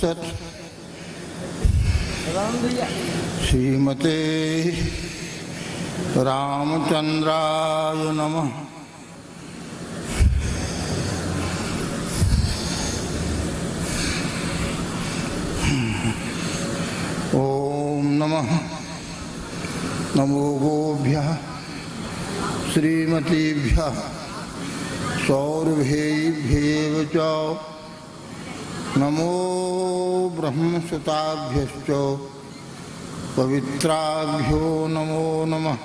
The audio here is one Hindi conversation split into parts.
तत्सत्। श्रीमते रामचंद्राय नमः। ओम नमः नमो गोभ्यः श्रीमतीभ्यः सौरभेभ्येव च नमो ब्रह्मसुताभ्यश्च पवित्राभ्यो नमो नमः।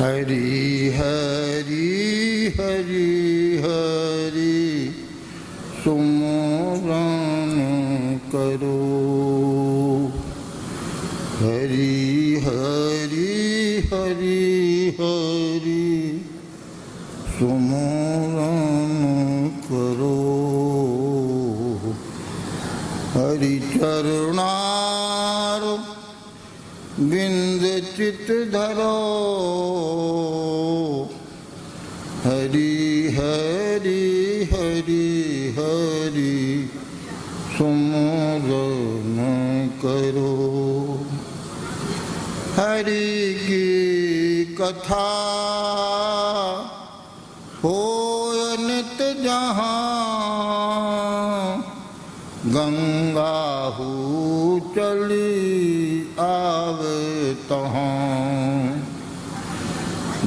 हरि हरि हरि हरि सुमरन करो। हरि हरि हरि हरि सुमरन करो। हरि चरणार बिंद चित धरो। हरि हरि हरि हरि सुमरन करो। हरि की कथा होय नित जहाँ। गंगा हू चली आवे तहाँ।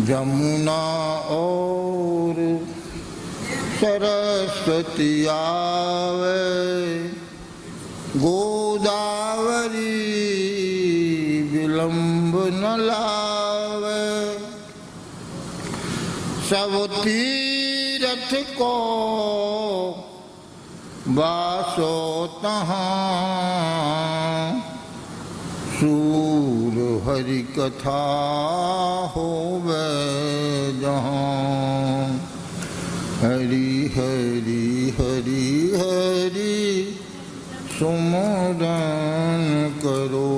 जमुना और सरस्वती आवे। गोदावरी विलंब न लावे। सब तीरथ को बासो तहाँ। सूर हरि कथा होवे जहाँ। हरि हरि हरि हरि सुमरन करो।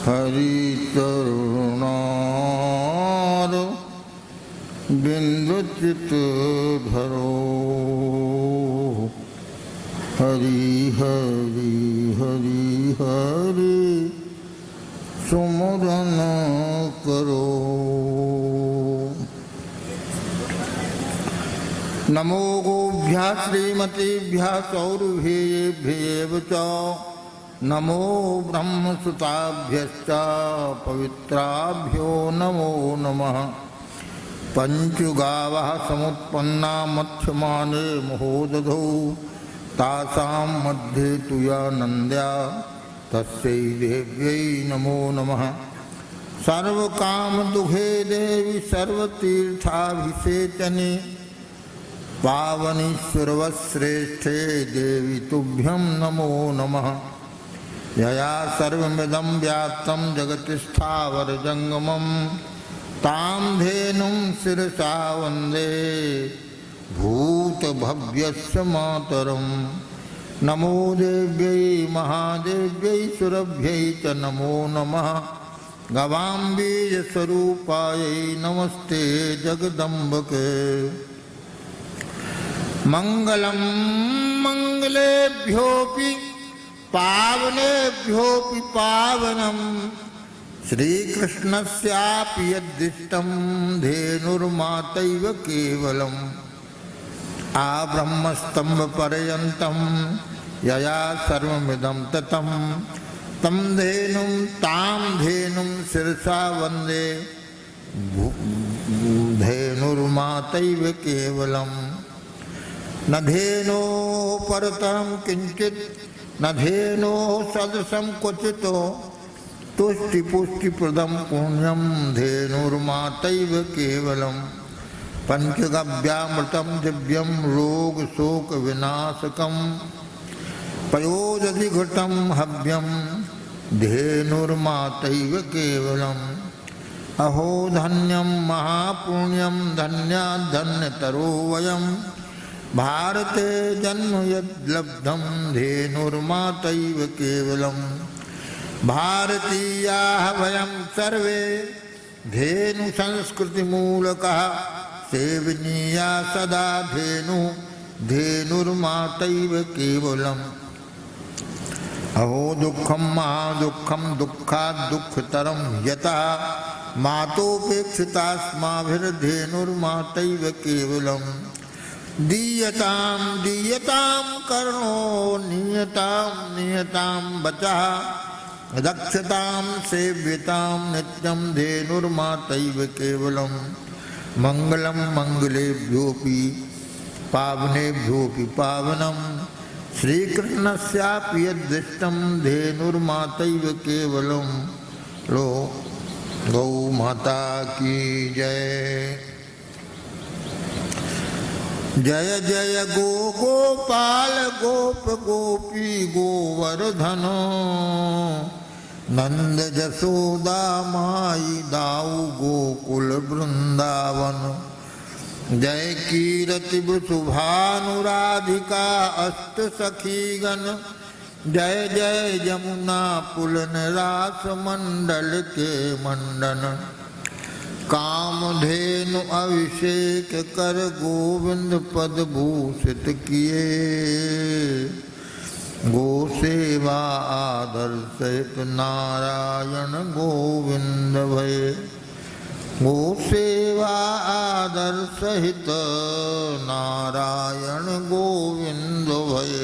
हरि चरणार बिंद चित धरो। हरि हरि हरि हरि सुमरन करो। नमो गोभ्यः श्रीमतीभ्यः सौरभेभ्येव च नमो ब्रह्मसुताभ्यश्च पवित्राभ्यो नमो नमः। पंचगावः समुत्पन्ना मत्स्यमाने महोदधौ। तासां मध्ये तु या नन्द्या तस्यै देव्यै नमो नमः। सर्वकामदुघे देवी सर्वतीर्थाभिषेचने। पावनीश्वरवश्रेष्ठे देवी तुभ्यं नमो नमः। यया सर्वमिदं व्याप्तं जगति स्थावरजङ्गमं। तां धेनुं शिरसा वन्दे भूतभव्यस्य मातरम्। नमो देव्यै महादेव्यै सुरभ्यै च नमो नमः। गवाम्बीजस्वरूपायै नमस्ते जगदम्बके। मङ्गलं मङ्गलेभ्योऽपि पावनेभ्योऽपि पावनं। श्रीकृष्णस्यापि यद्दिष्टं धेनुर्मातैव केवलम्। आब्रह्मस्तम्भपर्यन्तं यया सर्वमिदं ततं। तं धेनुं तां धेनुं शिरसा वन्दे धेनुर्मातैव केवलम्। न धेनो परतरं किंचित् न धेनो सदृशं क्वचित्। तुष्टिपुष्टिप्रदं पुण्यं धेनुर्मातैव केवलम्। पंचगव्यामृतं दिव्यं रोगशोकविनाशकं। पयोदधिघृतं हव्यं धेनुर्मातैव केवलम्। अहो धन्यं महापुण्यं धन्याद्धन्यतरो वयं। भारते जन्म यद्लब्धं धेनुर्मातैव केवलम्। भारतीयाः वयं सर्वे धेनु संस्कृतिमूलकः सेवनीया सदा धेनु धेनुर्मातैव केवलम्। अहो दुःखं महादुःखं दुःखात् दुःखतरं यतः मातोपेक्षितास्माभिर्धेनुर्मातैव केवलम्। दीयतां दीयतां कर्णो नीयतां नीयतां वचः दक्षतां सेव्यतां नित्यं धेनुर्मातैव केवलम्। मंगलम मंगलेभ्योऽपि पावनेभ्योऽपि पावनम् श्रीकृष्णस्यापि यद्दृष्टं धेनुर्मातैव केवलम्। लो गौ माता की जय। जय जय गो गोपाल गोप गोपी गोवर्धन नंद जसोदा माई दाऊ गोकुल वृंदावन। जय कीरति वृषभानुराधिका अष्ट सखीगण जय जय यमुना पुलन रास मंडल के मंडन। कामधेनु अभिषेक कर गोविंद पद भूषित किए गो सेवा आदर सहित नारायण गोविंद भय। गो सेवा आदर सहित नारायण गोविंद भय।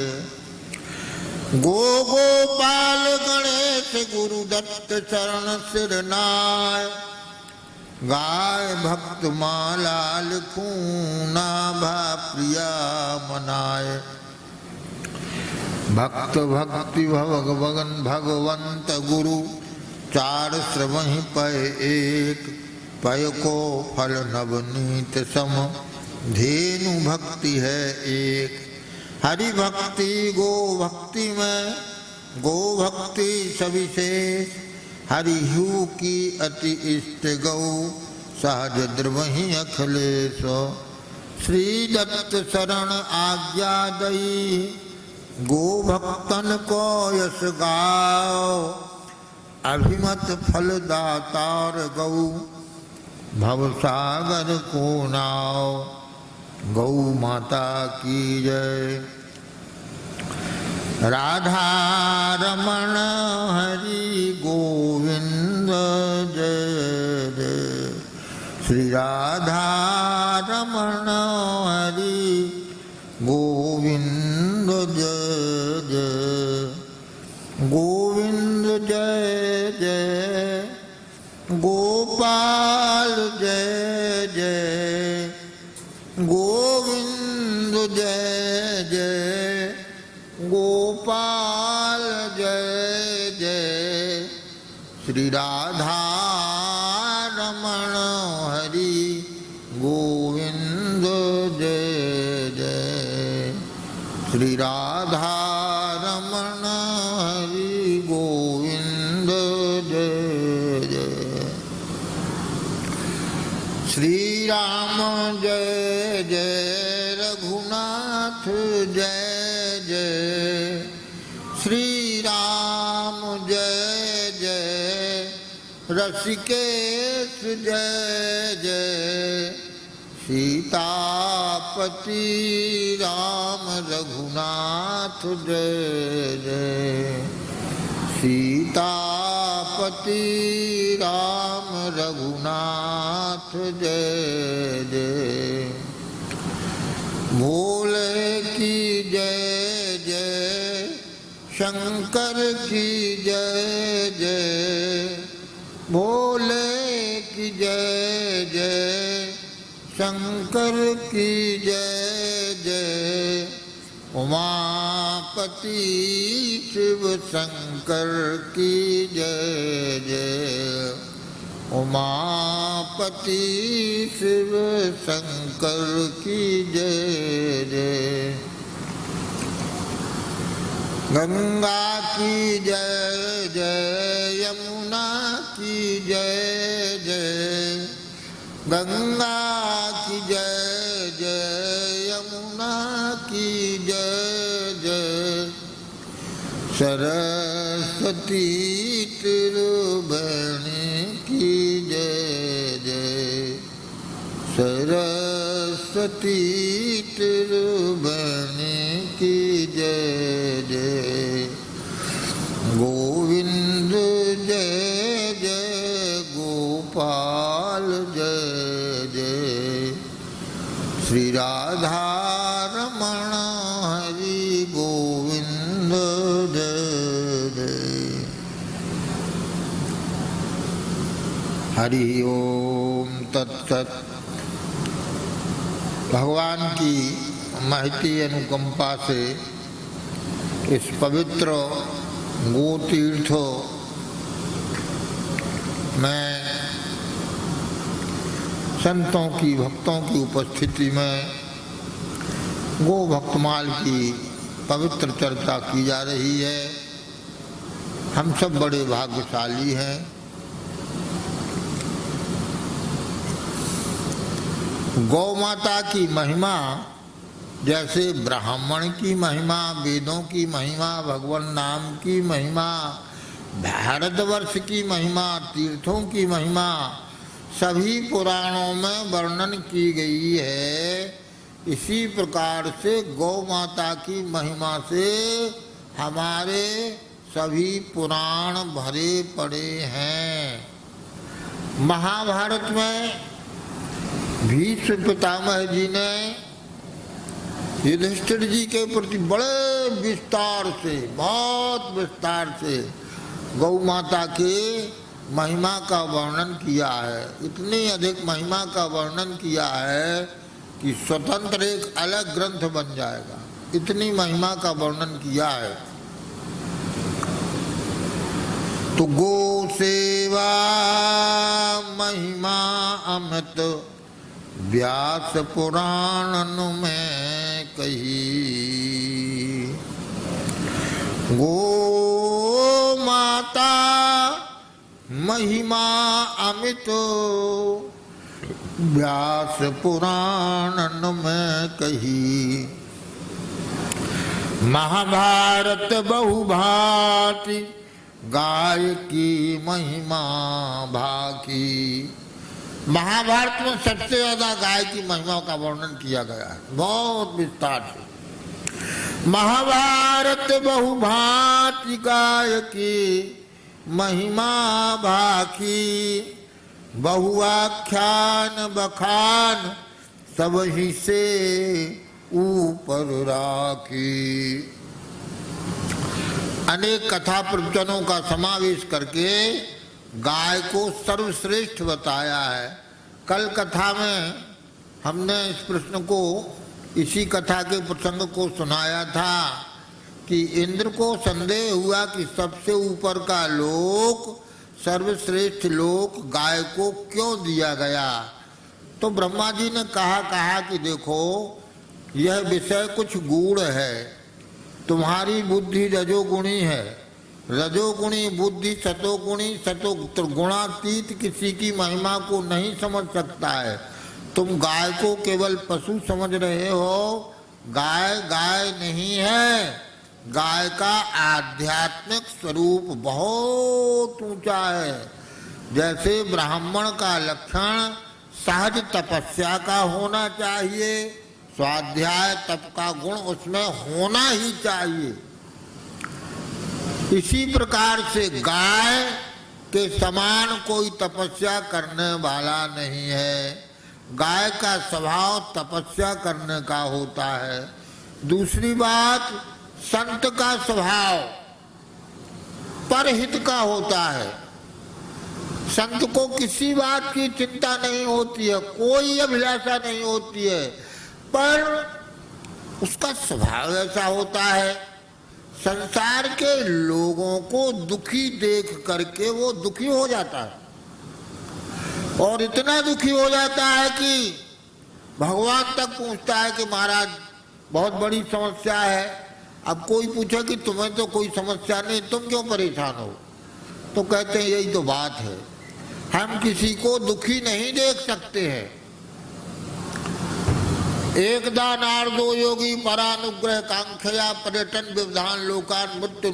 गो गोपाल गणेश गुरुदत्त चरण सिरनाय गाय भक्त माला लिखूना भा प्रिया मनाय। भक्त भक्ति भगवगन भगवंत गुरु चार श्रवहि पय एक पय को फल नवनीत सम धेनु भक्ति है एक। हरि भक्ति गो भक्ति में गो भक्ति सविशेष हरिहु की अति इष्ट गौ सहज द्रवहि अखिलेश। श्री दत्त शरण आज्ञा दई गो भक्तन को यश गाओ अभिमत फल दातार गौ भवसागर को नाव। गौ माता की जय। राधा रमण हरि गोविंद जय जय। श्री राधा रमण हरि गोविंद जय जय। गोविंद जय जय गोपाल जय जय। गोविंद जय जय गोपाल जय जय। श्री राधा रमण हरि गोविंद जय जय। श्री राधा रमण हरि गोविंद जय जय। श्री राम जय जय रघुनाथ जय जय। श्री राम जय जय रसिकेश जय जय। सीतापति राम रघुनाथ जय जय। सीतापति राम रघुनाथ जय जय। भोले की जय जय शंकर की जय जय। भोले की जय जय शंकर की जय जय। उमापति शिव शंकर की जय जय। उमापति शिव शंकर की जय जय। गंगा की जय जय यमुना की जय जय। गंगा की जय जय यमुना की जय जय। सरस्वती तिरुभैणी की जय जय, सरस्वती तिरुभैणी की जय जय, गोविंद जय जय, गोपाल जय जय, श्री राधा रमण हरि गोविंद जय जय। हरि ओम तत्सत। भगवान की महती अनुकंपा से इस पवित्र गो तीर्थ में संतों की भक्तों की उपस्थिति में गो भक्तमाल की पवित्र चर्चा की जा रही है। हम सब बड़े भाग्यशाली हैं। गौ माता की महिमा जैसे ब्राह्मण की महिमा, वेदों की महिमा, भगवान नाम की महिमा, भारतवर्ष की महिमा, तीर्थों की महिमा सभी पुराणों में वर्णन की गई है। इसी प्रकार से गौ माता की महिमा से हमारे सभी पुराण भरे पड़े हैं। महाभारत में भीष्म पितामह जी ने युधिष्ठिर जी के प्रति बड़े विस्तार से, बहुत विस्तार से गौ माता के महिमा का वर्णन किया है। इतनी अधिक महिमा का वर्णन किया है कि स्वतंत्र एक अलग ग्रंथ बन जाएगा। इतनी महिमा का वर्णन किया है। तो गो सेवा महिमा अमित व्यास पुराणन में कही, गो माता महिमा अमित व्यास पुराणन में कही, महाभारत बहुभांति गाय की महिमा भाकी। महाभारत में सबसे ज्यादा गाय की महिमा का वर्णन किया गया है, बहुत विस्तार से। महाभारत बहुभांति गाय की महिमा भाकी, बहुआख्यान बखान सब ही से ऊपर राखी। अनेक कथा प्रवचनों का समावेश करके गाय को सर्वश्रेष्ठ बताया है। कल कथा में हमने इस प्रश्न को, इसी कथा के प्रसंग को सुनाया था कि इंद्र को संदेह हुआ कि सबसे ऊपर का लोक, सर्वश्रेष्ठ लोक गाय को क्यों दिया गया। तो ब्रह्मा जी ने कहा कि देखो, यह विषय कुछ गूढ़ है। तुम्हारी बुद्धि रजोगुणी है, रजोगुणी बुद्धि सतोगुणी, गुणातीत किसी की महिमा को नहीं समझ सकता है। तुम गाय को केवल पशु समझ रहे हो। गाय गाय नहीं है। गाय का आध्यात्मिक स्वरूप बहुत ऊंचा है। जैसे ब्राह्मण का लक्षण सहज तपस्या का होना चाहिए, स्वाध्याय तप का गुण उसमें होना ही चाहिए। इसी प्रकार से गाय के समान कोई तपस्या करने वाला नहीं है। गाय का स्वभाव तपस्या करने का होता है। दूसरी बात, संत का स्वभाव परहित का होता है। संत को किसी बात की चिंता नहीं होती है, कोई अभिलाषा नहीं होती है, पर उसका स्वभाव ऐसा होता है। संसार के लोगों को दुखी देख करके वो दुखी हो जाता है, और इतना दुखी हो जाता है कि भगवान तक पूछता है कि महाराज बहुत बड़ी समस्या है। अब कोई पूछे कि तुम्हें तो कोई समस्या नहीं, तुम क्यों परेशान हो, तो कहते हैं यही तो बात है, हम किसी को दुखी नहीं देख सकते हैं। एकदा नारदो योगी परानुग्रह कांक्षया पर्यटन विविधान लोकान मृत्यु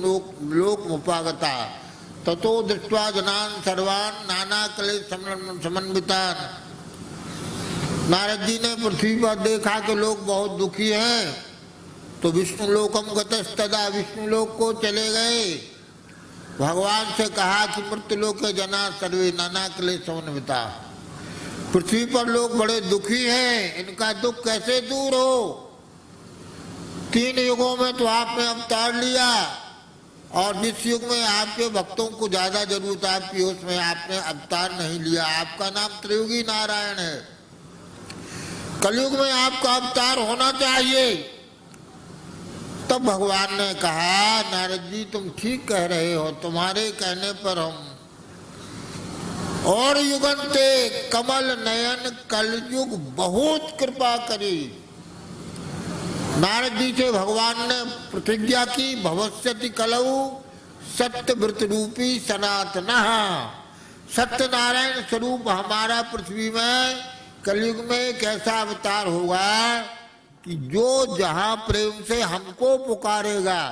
लोक मुपागता। ततो दृष्ट्वा जनान सर्वान नाना क्लेश समन्वितान। नारद जी ने पृथ्वी पर देखा कि लोग बहुत दुखी हैं, तो विष्णु लोकम गतस्तदा, विष्णु लोक को चले गए। भगवान से कहा कि मृत्युलोक के जना सर्वे नाना क्लेश समन्विता, पृथ्वी पर लोग बड़े दुखी हैं, इनका दुख कैसे दूर हो। 3 युगों में तो आपने अवतार लिया, और जिस युग में आपके भक्तों को ज्यादा जरूरत आपकी उसमें आपने अवतार नहीं लिया। आपका नाम त्रियुगी नारायण है। कलयुग में आपका अवतार होना चाहिए। तब भगवान ने कहा नारद जी तुम ठीक कह रहे हो, तुम्हारे कहने पर हम और युगंते कमल नयन कलयुग बहुत कृपा करी। नारद जी से भगवान ने प्रतिज्ञा की भवस्यति कलऊ सत्यव्रत रूपी सनातनः, सत्यनारायण स्वरूप हमारा पृथ्वी में कलयुग में एक ऐसा अवतार होगा कि जो जहां प्रेम से हमको पुकारेगा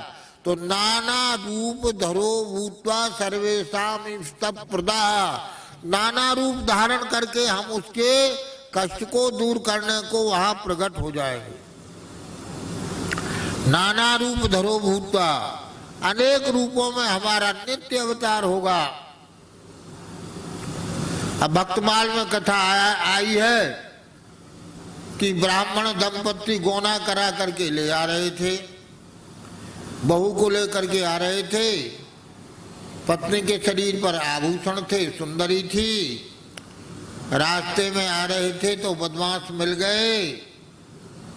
तो नाना रूप धरो भूत्वा सर्वेषाम इष्टः प्रदा, नाना रूप धारण करके हम उसके कष्ट को दूर करने को वहां प्रकट हो जाएंगे। नाना रूप धरो भूत्वा, अनेक रूपों में हमारा नित्य अवतार होगा। अब भक्तमाल में कथा आई है कि ब्राह्मण दंपत्ति गोना करा करके ले आ रहे थे, बहू को लेकर के आ रहे थे। पत्नी के शरीर पर आभूषण थे, सुंदरी थी। रास्ते में आ रहे थे तो बदमाश मिल गए।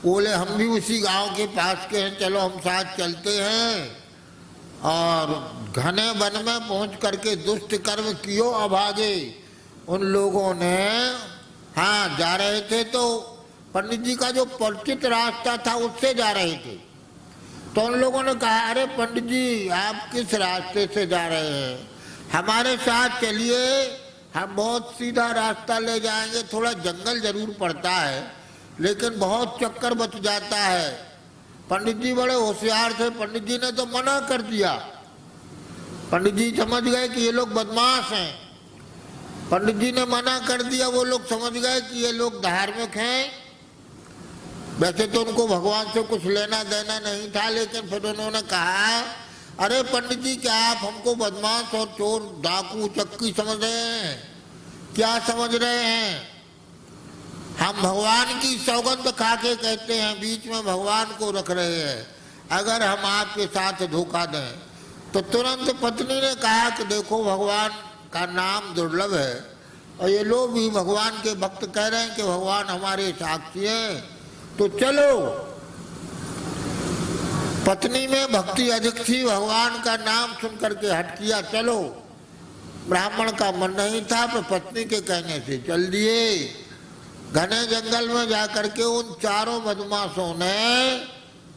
बोले हम भी उसी गांव के पास के हैं, चलो हम साथ चलते हैं। और घने वन में पहुंच करके दुष्ट कर्म कियो अभागे। उन लोगों ने जा रहे थे तो पंडित जी का जो परिचित रास्ता था उससे जा रहे थे। तो उन लोगों ने कहा अरे पंडित जी आप किस रास्ते से जा रहे हैं, हमारे साथ चलिए, हम बहुत सीधा रास्ता ले जाएंगे। थोड़ा जंगल जरूर पड़ता है लेकिन बहुत चक्कर बच जाता है। पंडित जी बड़े होशियार थे, पंडित जी ने तो मना कर दिया। पंडित जी समझ गए कि ये लोग बदमाश हैं। पंडित जी ने मना कर दिया, वो लोग समझ गए कि ये लोग धार्मिक हैं। वैसे तो उनको भगवान से कुछ लेना देना नहीं था, लेकिन फिर उन्होंने कहा अरे पंडित जी क्या आप हमको बदमाश और चोर डाकू चक्की समझ रहे हैं, क्या समझ रहे हैं? हम भगवान की सौगंध खा के कहते हैं, बीच में भगवान को रख रहे हैं। अगर हम आपके साथ धोखा दें तो तुरंत पत्नी ने कहा कि देखो भगवान का नाम दुर्लभ है और ये लोग भी भगवान के भक्त कह रहे हैं कि भगवान हमारे साक्षी हैं, तो चलो। पत्नी में भक्ति अधिक थी, भगवान का नाम सुन करके हट किया, चलो। ब्राह्मण का मन नहीं था पर पत्नी के कहने से चल दिए। घने जंगल में जाकर के उन चारों बदमाशों ने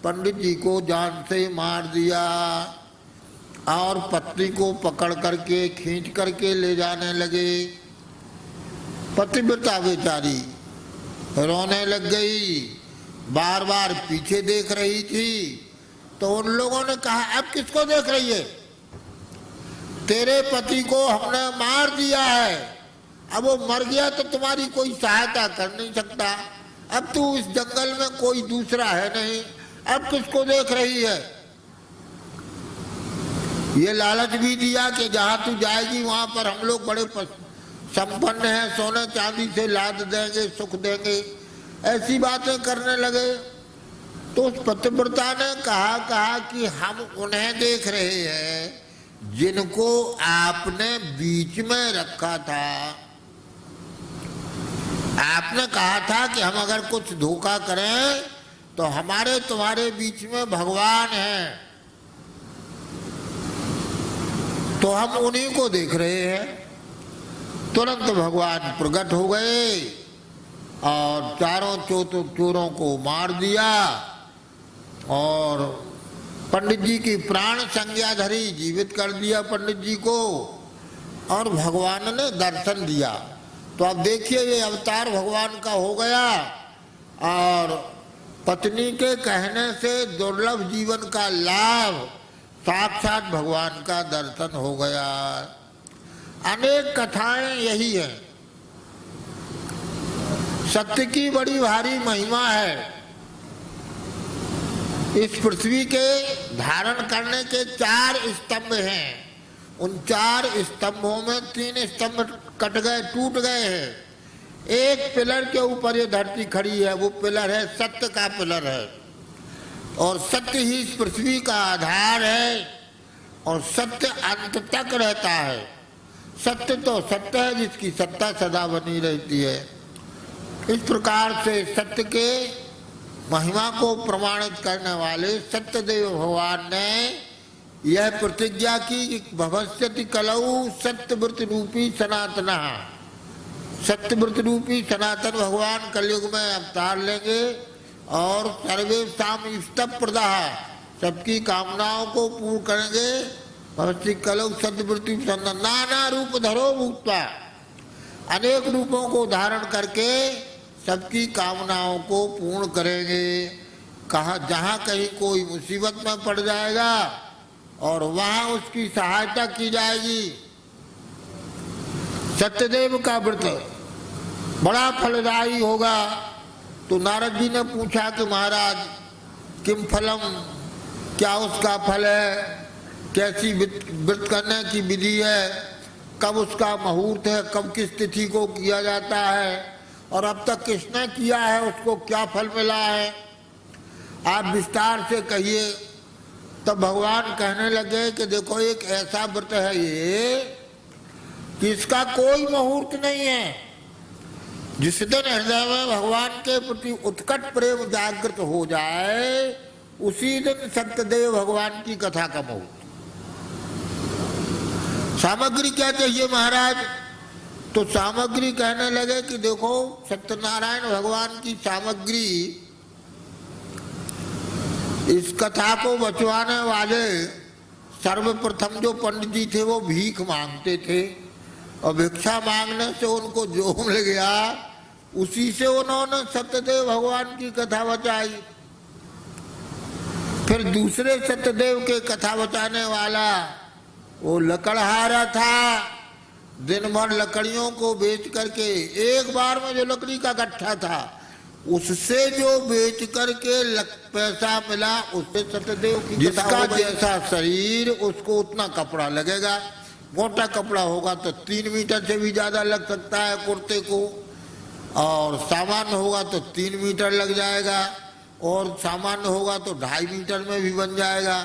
पंडित जी को जान से मार दिया और पत्नी को पकड़ करके खींच करके ले जाने लगे। पतिव्रता बेचारी रोने लग गई, बार बार पीछे देख रही थी। तो उन लोगों ने कहा अब किसको देख रही है, तेरे पति को हमने मार दिया है, अब वो मर गया तो तुम्हारी कोई सहायता कर नहीं सकता। अब तू इस जंगल में कोई दूसरा है नहीं, अब किसको देख रही है? ये लालच भी दिया कि जहां तू जाएगी वहां पर हम लोग बड़े संपन्न हैं, सोने चांदी से लाद देंगे, सुख देंगे, ऐसी बातें करने लगे। तो उस पतिव्रता ने कहा कि हम उन्हें देख रहे हैं जिनको आपने बीच में रखा था। आपने कहा था कि हम अगर कुछ धोखा करें तो हमारे तुम्हारे बीच में भगवान हैं, तो हम उन्हीं को देख रहे हैं। तुरंत भगवान प्रकट हो गए और चारों चोरों को मार दिया और पंडित जी की प्राण संज्ञा धरी, जीवित कर दिया पंडित जी को, और भगवान ने दर्शन दिया। तो अब देखिए ये अवतार भगवान का हो गया और पत्नी के कहने से दुर्लभ जीवन का लाभ साक्षात भगवान का दर्शन हो गया। अनेक कथाएं यही है। सत्य की बड़ी भारी महिमा है। इस पृथ्वी के धारण करने के 4 स्तंभ हैं। उन 4 स्तंभों में 3 स्तंभ कट गए, टूट गए हैं। एक पिलर के ऊपर ये धरती खड़ी है, वो पिलर है सत्य का पिलर है, और सत्य ही इस पृथ्वी का आधार है, और सत्य अंत तक रहता है। सत्य तो सत्य है जिसकी सत्ता सदा बनी रहती है। इस प्रकार से सत्य के महिमा को प्रमाणित करने वाले सत्यदेव भगवान ने यह प्रतिज्ञा की कि भविष्यति कलौ सत्यव्रत रूपी सनातना। सत्यव्रत रूपी सनातन भगवान कलयुग में अवतार लेंगे और सर्वेषां इष्टः प्रदाः, सबकी कामनाओं को पूर्ण करेंगे। भविष्य कलौ सत्यव्रत नाना रूप धरो भूत्वा, अनेक रूपों को धारण करके सबकी कामनाओं को पूर्ण करेंगे। कहा जहाँ कहीं कोई मुसीबत में पड़ जाएगा और वहाँ उसकी सहायता की जाएगी। सत्यदेव का व्रत बड़ा फलदायी होगा। तो नारद जी ने पूछा कि महाराज किम फलम, क्या उसका फल है, कैसी व्रत करने की विधि है, कब उसका मुहूर्त है, कब किस तिथि को किया जाता है, और अब तक किसने किया है उसको क्या फल मिला है, आप विस्तार से कहिए। तब भगवान कहने लगे कि देखो एक ऐसा व्रत है ये कि इसका कोई मुहूर्त नहीं है। जिस दिन हृदय में भगवान के प्रति उत्कट प्रेम जागृत हो जाए उसी दिन सत्यदेव भगवान की कथा का मुहूर्त। सामग्री क्या चाहिए महाराज? तो सामग्री कहने लगे कि देखो सत्यनारायण भगवान की सामग्री, इस कथा को बचवाने वाले सर्वप्रथम जो पंडित जी थे वो भीख मांगते थे, और भिक्षा मांगने से उनको जो मिल गया उसी से उन्होंने सत्यदेव भगवान की कथा बचाई। फिर दूसरे सत्यदेव के कथा बचाने वाला वो लकड़हारा था, दिन भर लकड़ियों को बेच करके एक बार में जो लकड़ी का गट्ठा था उससे जो बेच करके पैसा मिला उससे सत्यदेव की, जिसका जैसा शरीर उसको उतना कपड़ा लगेगा। मोटा कपड़ा होगा तो 3 मीटर से भी ज्यादा लग सकता है कुर्ते को, और सामान्य होगा तो 3 मीटर लग जाएगा, और सामान्य होगा तो 2.5 मीटर में भी बन जाएगा,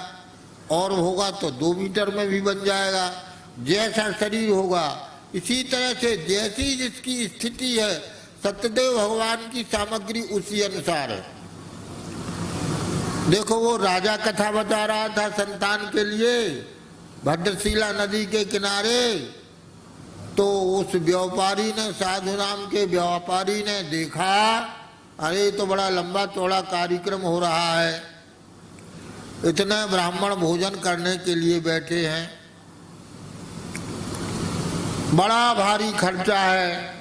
और होगा तो 2 मीटर में भी बन जाएगा। जैसा शरीर होगा इसी तरह से जैसी जिसकी स्थिति है सत्यदेव भगवान की सामग्री उसी अनुसार है। देखो वो राजा कथा बता रहा था संतान के लिए भद्रशिला नदी के किनारे, तो उस व्यापारी ने, साधु नाम के व्यापारी ने देखा अरे तो बड़ा लंबा चौड़ा कार्यक्रम हो रहा है, इतने ब्राह्मण भोजन करने के लिए बैठे हैं, बड़ा भारी खर्चा है,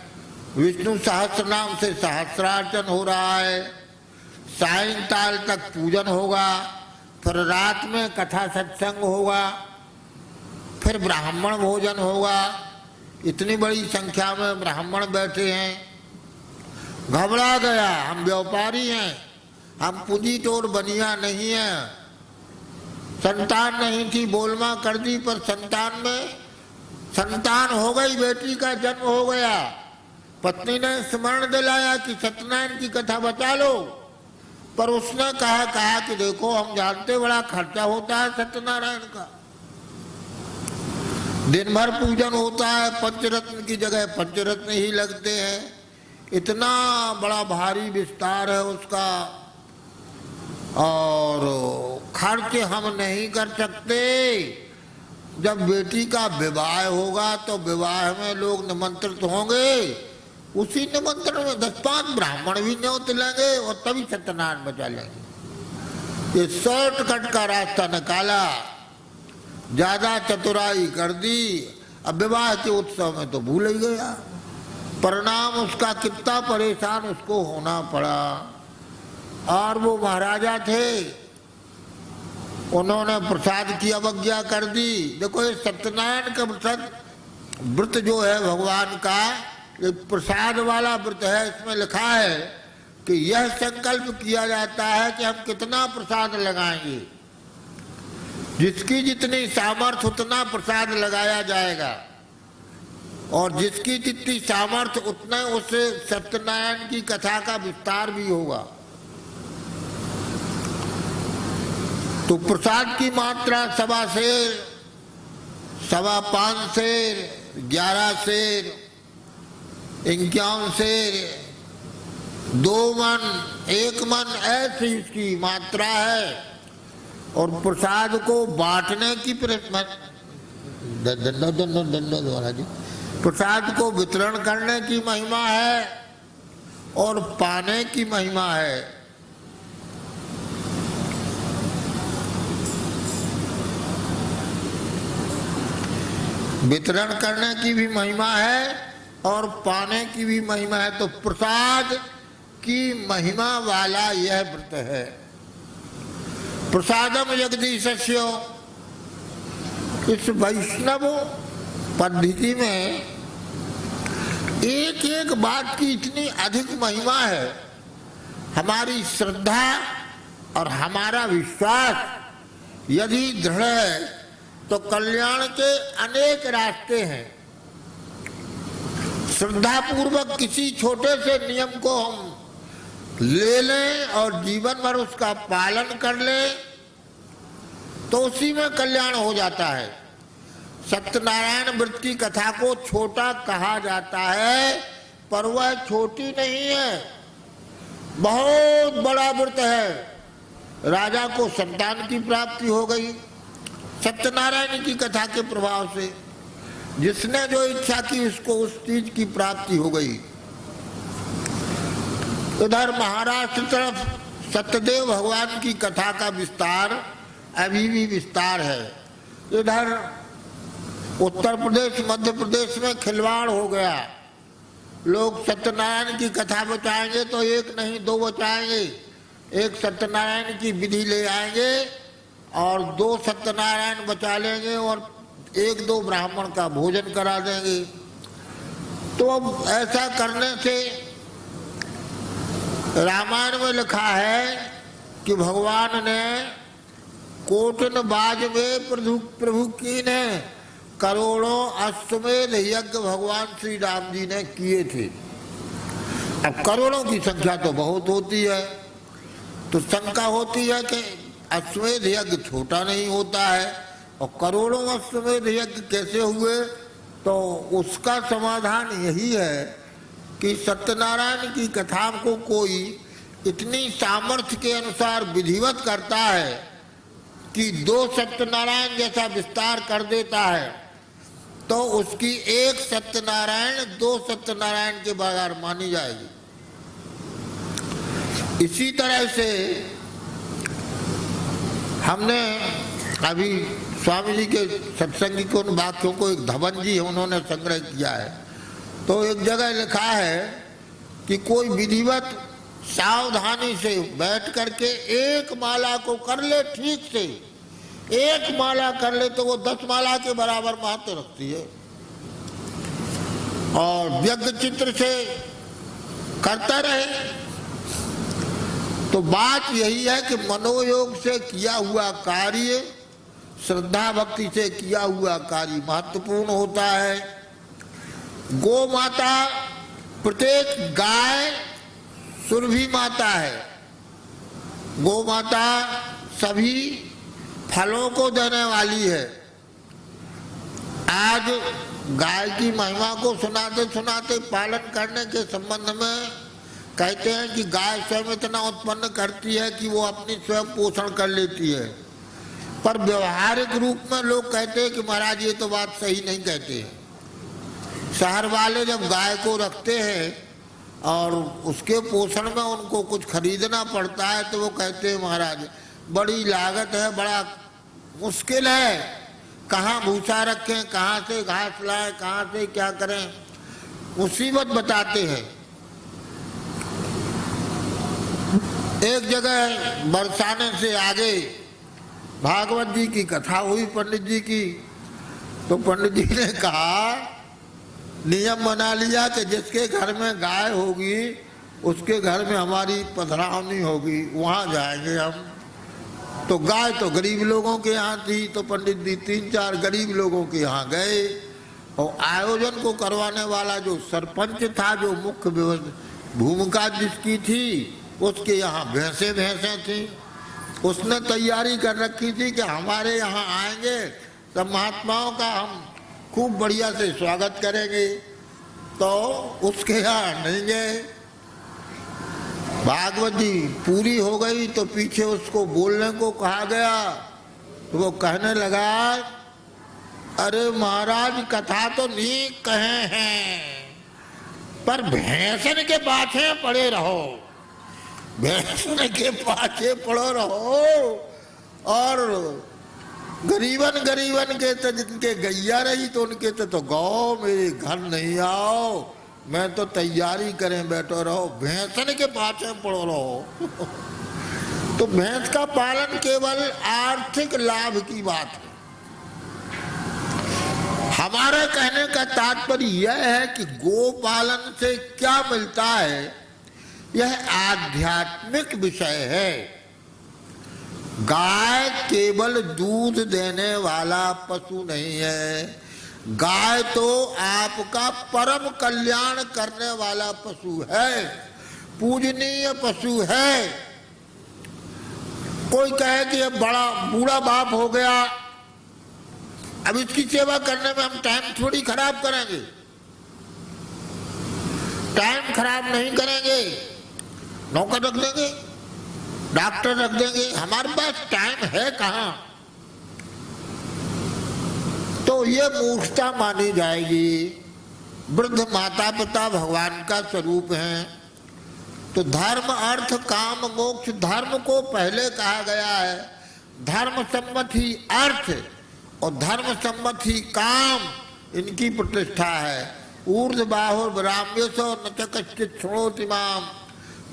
विष्णु सहस्त्र नाम से सहस्रार्चन हो रहा है, सायंकाल तक पूजन होगा, फिर रात में कथा सत्संग होगा, फिर ब्राह्मण भोजन होगा। इतनी बड़ी संख्या में ब्राह्मण बैठे हैं। घबरा गया, हम व्यापारी हैं, हम पूंजी तोड़ बनिया नहीं है, संतान नहीं थी, बोलमा कर दी, पर संतान हो गई, बेटी का जन्म हो गया। पत्नी ने स्मरण दिलाया कि सत्यनारायण की कथा बचा लो, पर उसने कहा कि देखो हम जानते बड़ा खर्चा होता है सत्यनारायण का, दिन भर पूजन होता है, पंचरत्न की जगह पंचरत्न ही लगते हैं, इतना बड़ा भारी विस्तार है उसका, और खर्च हम नहीं कर सकते। जब बेटी का विवाह होगा तो विवाह में लोग निमंत्रित होंगे, उसी निमंत्रण में 10-5 ब्राह्मण भी न्योत लेंगे और तभी सत्यनारायण बचा लेंगे। ये शॉर्टकट का रास्ता निकाला, ज्यादा चतुराई कर दी, अब विवाह के उत्सव में तो भूल ही गया। परिणाम उसका कितना परेशान उसको होना पड़ा। और वो महाराजा थे, उन्होंने प्रसाद की अवज्ञा कर दी। देखो ये सत्यनारायण का व्रत जो है भगवान का, ये प्रसाद वाला व्रत है। इसमें लिखा है कि यह संकल्प किया जाता है कि हम कितना प्रसाद लगाएंगे, जिसकी जितनी सामर्थ्य उतना प्रसाद लगाया जाएगा, और जिसकी जितनी सामर्थ्य उतना उस सत्यनारायण की कथा का विस्तार भी होगा। तो प्रसाद की मात्रा 1.25 सेर, 5.25 सेर, 11 सेर, 51 सेर, 2 मन, 1 मन, ऐसी इसकी मात्रा है। और प्रसाद को बांटने की द्वारा जी प्रसाद को वितरण करने की महिमा है और पाने की महिमा है। वितरण करने की भी महिमा है और पाने की भी महिमा है। तो प्रसाद की महिमा वाला यह व्रत है। प्रसादम जगदीशस्य, इस वैष्णव पद्धति में एक एक बात की इतनी अधिक महिमा है। हमारी श्रद्धा और हमारा विश्वास यदि दृढ़ है तो कल्याण के अनेक रास्ते हैं। श्रद्धा पूर्वक किसी छोटे से नियम को हम ले लें और जीवन भर उसका पालन कर लें तो उसी में कल्याण हो जाता है। सत्यनारायण व्रत की कथा को छोटा कहा जाता है, पर वह छोटी नहीं है, बहुत बड़ा व्रत है। राजा को संतान की प्राप्ति हो गई सत्यनारायण की कथा के प्रभाव से। जिसने जो इच्छा की उसको उस चीज की प्राप्ति हो गई। उधर महाराष्ट्र तरफ सत्यदेव भगवान की कथा का विस्तार अभी भी विस्तार है। इधर उत्तर प्रदेश मध्य प्रदेश में खिलवाड़ हो गया। लोग सत्यनारायण की कथा बचाएंगे तो एक नहीं 2 बचाएंगे। एक सत्यनारायण की विधि ले आएंगे और 2 सत्यनारायण बचा लेंगे और 1-2 ब्राह्मण का भोजन करा देंगे। तो अब ऐसा करने से रामायण में लिखा है कि भगवान ने कोटन बाज में प्रभु की ने करोड़ों अश्वमेध यज्ञ भगवान श्री राम जी ने किए थे। अब करोड़ों की संख्या तो बहुत होती है, तो शंका होती है कि अश्वमेध यज्ञ छोटा नहीं होता है और करोड़ों अश्वमेध यज्ञ कैसे हुए। तो उसका समाधान यही है कि सत्यनारायण की कथा को कोई इतनी सामर्थ्य के अनुसार विधिवत करता है कि 2 सत्यनारायण जैसा विस्तार कर देता है, तो उसकी एक सत्यनारायण 2 सत्यनारायण के बराबर मानी जाएगी। इसी तरह से हमने अभी स्वामी जी के सत्संगी को उन वाक्यों को एक धवन जी उन्होंने संग्रह किया है। तो एक जगह लिखा है कि कोई विधिवत सावधानी से बैठ करके एक माला को कर ले, ठीक से एक माला कर ले तो वो 10 माला के बराबर महत्व रखती है। और व्यग्र चित्र से करता रहे तो बात यही है कि मनोयोग से किया हुआ कार्य, श्रद्धा भक्ति से किया हुआ कार्य महत्वपूर्ण होता है। गौ माता, प्रत्येक गाय सुरभि माता है। गौ माता सभी फलों को देने वाली है। आज गाय की महिमा को सुनाते सुनाते पालन करने के संबंध में कहते हैं कि गाय स्वयं इतना उत्पन्न करती है कि वो अपनी स्वयं पोषण कर लेती है। पर व्यवहारिक रूप में लोग कहते हैं कि महाराज ये तो बात सही नहीं कहते हैं। शहर वाले जब गाय को रखते हैं और उसके पोषण में उनको कुछ खरीदना पड़ता है तो वो कहते हैं महाराज बड़ी लागत है, बड़ा मुश्किल है, कहाँ भूसा रखें, कहाँ से घास लाएं, कहाँ से क्या करें, मुसीबत बताते हैं। एक जगह बरसाने से आगे भागवत जी की कथा हुई पंडित जी की, तो पंडित जी ने कहा, नियम बना लिया कि जिसके घर में गाय होगी उसके घर में हमारी पधरावनी होगी, वहाँ जाएंगे हम। तो गाय तो गरीब लोगों के यहाँ थी, तो पंडित जी 3-4 गरीब लोगों के यहाँ गए, और आयोजन को करवाने वाला जो सरपंच था, जो मुख्य भूमिका जिसकी थी, उसके यहाँ भैंसें थी। उसने तैयारी कर रखी थी कि हमारे यहाँ आएंगे सब महात्माओं का हम खूब बढ़िया से स्वागत करेंगे, तो उसके यहाँ नहीं गए। भागवत जी पूरी हो गई तो पीछे उसको बोलने को कहा गया, तो वो कहने लगा, अरे महाराज कथा तो नहीं कहे हैं, पर भैंसन के पाछे पड़े रहो, भैंसन के पाछे पड़ो रहो, और गरीबन के तो जिनके गैया रही तो उनके तो गौ मेरे घर नहीं आओ, मैं तो तैयारी करें बैठो रहो, भैंसन के पाछे पड़ो रहो। तो भैंस का पालन केवल आर्थिक लाभ की बात है। हमारे कहने का तात्पर्य यह है कि गो पालन से क्या मिलता है, यह आध्यात्मिक विषय है। गाय केवल दूध देने वाला पशु नहीं है, गाय तो आपका परम कल्याण करने वाला पशु है, पूजनीय पशु है। कोई कहे कि ये बड़ा बूढ़ा बाप हो गया, अब इसकी सेवा करने में हम टाइम थोड़ी खराब करेंगे, टाइम खराब नहीं करेंगे, नौकर रख देंगे, डॉक्टर रख देंगे, हमारे पास टाइम है कहाँ। तो ये मूर्खता मानी जाएगी। वृद्ध माता पिता भगवान का स्वरूप हैं, तो धर्म अर्थ काम मोक्ष, धर्म को पहले कहा गया है, धर्म सम्मत ही अर्थ और धर्म सम्मत ही काम, इनकी प्रतिष्ठा है। ऊर्ध्व बाहुर ब्राह्म्यसो न च कश्चित् शृणोति माम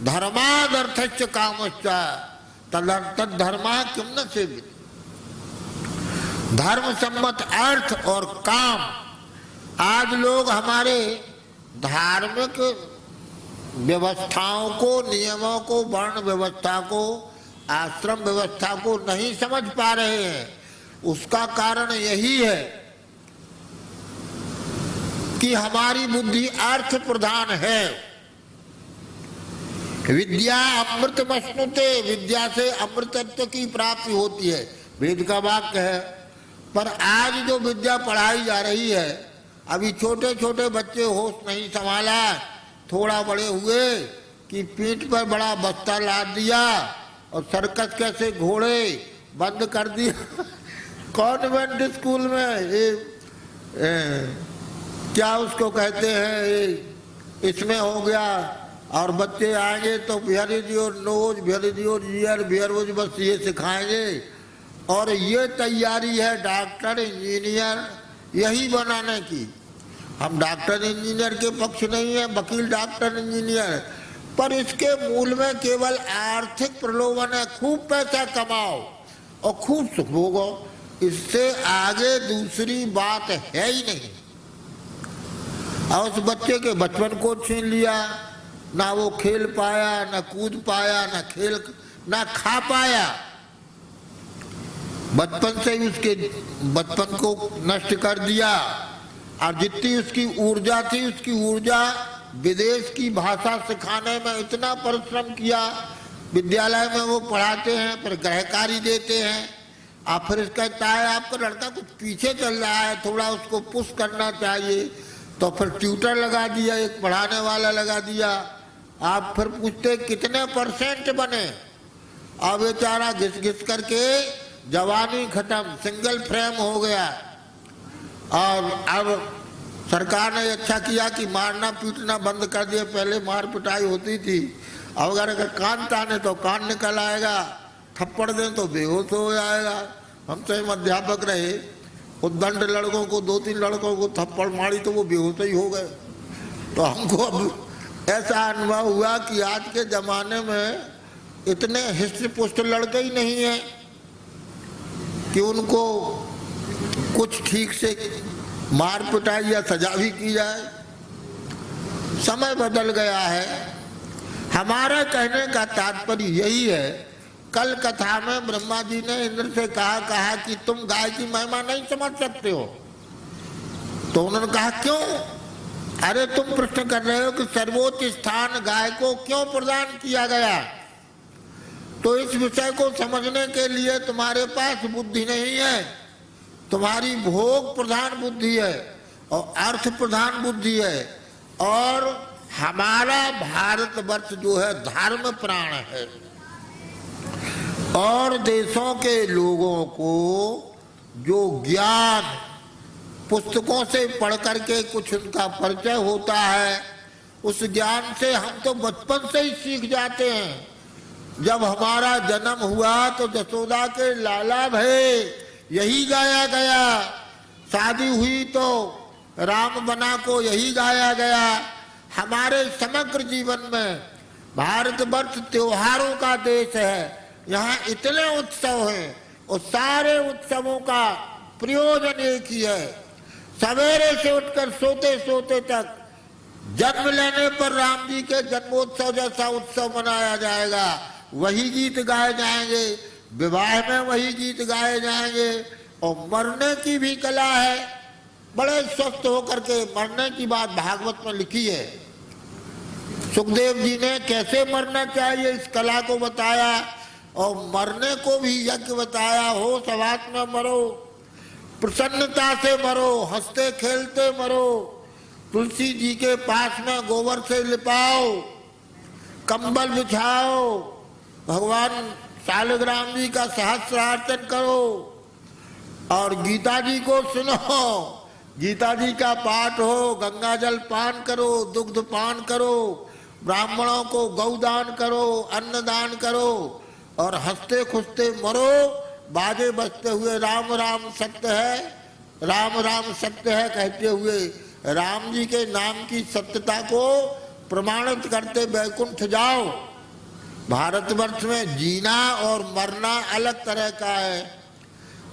धर्मादर्थश्च कामश्च तद्धर्मा किम न सेवित। धर्म सम्मत अर्थ और काम, आज लोग हमारे धार्मिक व्यवस्थाओं को, नियमों को, वर्ण व्यवस्था को, आश्रम व्यवस्था को नहीं समझ पा रहे हैं। उसका कारण यही है कि हमारी बुद्धि अर्थ प्रधान है। विद्या अमृतमश्नुते, विद्या से अमृतत्व की प्राप्ति होती है, वेद का वाक्य है। पर आज जो विद्या पढ़ाई जा रही है, अभी छोटे छोटे बच्चे होश नहीं संभाला, थोड़ा बड़े हुए कि पीठ पर बड़ा बस्ता लाद दिया और सर्कस कैसे घोड़े बंद कर दिया। कॉन्वेंट स्कूल में ये क्या उसको कहते हैं, इसमें हो गया, और बच्चे आएंगे तो where is your nose, where is your ear, where was, बस ये सिखाएंगे। और ये तैयारी है डॉक्टर इंजीनियर यही बनाने की। हम डॉक्टर इंजीनियर के पक्ष नहीं है, वकील डॉक्टर इंजीनियर, पर इसके मूल में केवल आर्थिक प्रलोभन है, खूब पैसा कमाओ और खूब सुख भोगो, इससे आगे दूसरी बात है ही नहीं। और उस बच्चे के बचपन को छीन लिया, ना वो खेल पाया, ना कूद पाया, ना खा पाया, बचपन से ही उसके बचपन को नष्ट कर दिया। और जितनी उसकी ऊर्जा थी, उसकी ऊर्जा विदेश की भाषा सिखाने में इतना परिश्रम किया, विद्यालय में वो पढ़ाते हैं, फिर गृह कार्य देते हैं, और फिर कहता है आपका लड़का कुछ पीछे चल रहा है, थोड़ा उसको पुश करना चाहिए, तो फिर ट्यूटर लगा दिया, एक पढ़ाने वाला लगा दिया। आप फिर पूछते कितने % बने, अब बेचारा घिस घिस करके जवानी खत्म, सिंगल फ्रेम हो गया। और अब सरकार ने अच्छा किया कि मारना पीटना बंद कर दिया, पहले मार पिटाई होती थी, अब अगर कान ताने तो कान निकल आएगा, थप्पड़ दें तो बेहोश हो जाएगा। हम तो अध्यापक रहे, उद्दंड लड़कों को, 2-3 लड़कों को थप्पड़ मारी तो वो बेहोश ही हो गए। तो हमको अब ऐसा अनुभव हुआ कि आज के ज़माने में इतने हिस्ट पुष्ट लड़के ही नहीं हैं। कि उनको कुछ ठीक से मार पिटाई या सजा भी की जाए। समय बदल गया है। हमारा कहने का तात्पर्य यही है, कल कथा में ब्रह्मा जी ने इंद्र से कहा कि तुम गाय की महिमा नहीं समझ सकते हो। तो उन्होंने कहा क्यों? अरे तुम प्रश्न कर रहे हो कि सर्वोच्च स्थान गाय को क्यों प्रदान किया गया? तो इस विषय को समझने के लिए तुम्हारे पास बुद्धि नहीं है। तुम्हारी भोग प्रधान बुद्धि है और अर्थ प्रधान बुद्धि है। और हमारा भारतवर्ष जो है धर्म प्राण है, और देशों के लोगों को जो ज्ञान पुस्तकों से पढ़ करके कुछ उनका परिचय होता है, उस ज्ञान से हम तो बचपन से ही सीख जाते हैं। जब हमारा जन्म हुआ तो जसोदा के लाला भये यही गाया गया, शादी हुई तो राम बना को यही गाया गया। हमारे समग्र जीवन में भारतवर्ष त्योहारों का देश है। यहाँ इतने उत्सव हैं और सारे उत्सवों का प्रयोजन एक ही है। सवेरे से उठकर सोते सोते तक जन्म लेने पर राम जी के जन्मोत्सव जैसा उत्सव मनाया जाएगा, वही गीत गाए जाएंगे, विवाह में वही गीत गाए जाएंगे। और मरने की भी कला है, बड़े स्वस्थ होकर के मरने की बात भागवत में लिखी है। सुखदेव जी ने कैसे मरना चाहिए इस कला को बताया, और मरने को भी यज्ञ बताया। हो सवास में मरो, प्रसन्नता से मरो, हंसते खेलते मरो, तुलसी जी के पास में गोबर से लिपाओ, कंबल बिछाओ, भगवान शालिग्राम जी का सहस्रार्चन करो, और गीता जी को सुनो, गीता जी का पाठ हो, गंगा जल पान करो, दुग्ध पान करो, ब्राह्मणों को गौदान करो, अन्नदान करो, और हंसते खुशते मरो, बाजे बजते हुए राम राम सत्य है, राम राम सत्य है कहते हुए राम जी के नाम की सत्यता को प्रमाणित करते वैकुंठ जाओ। भारतवर्ष में जीना और मरना अलग तरह का है।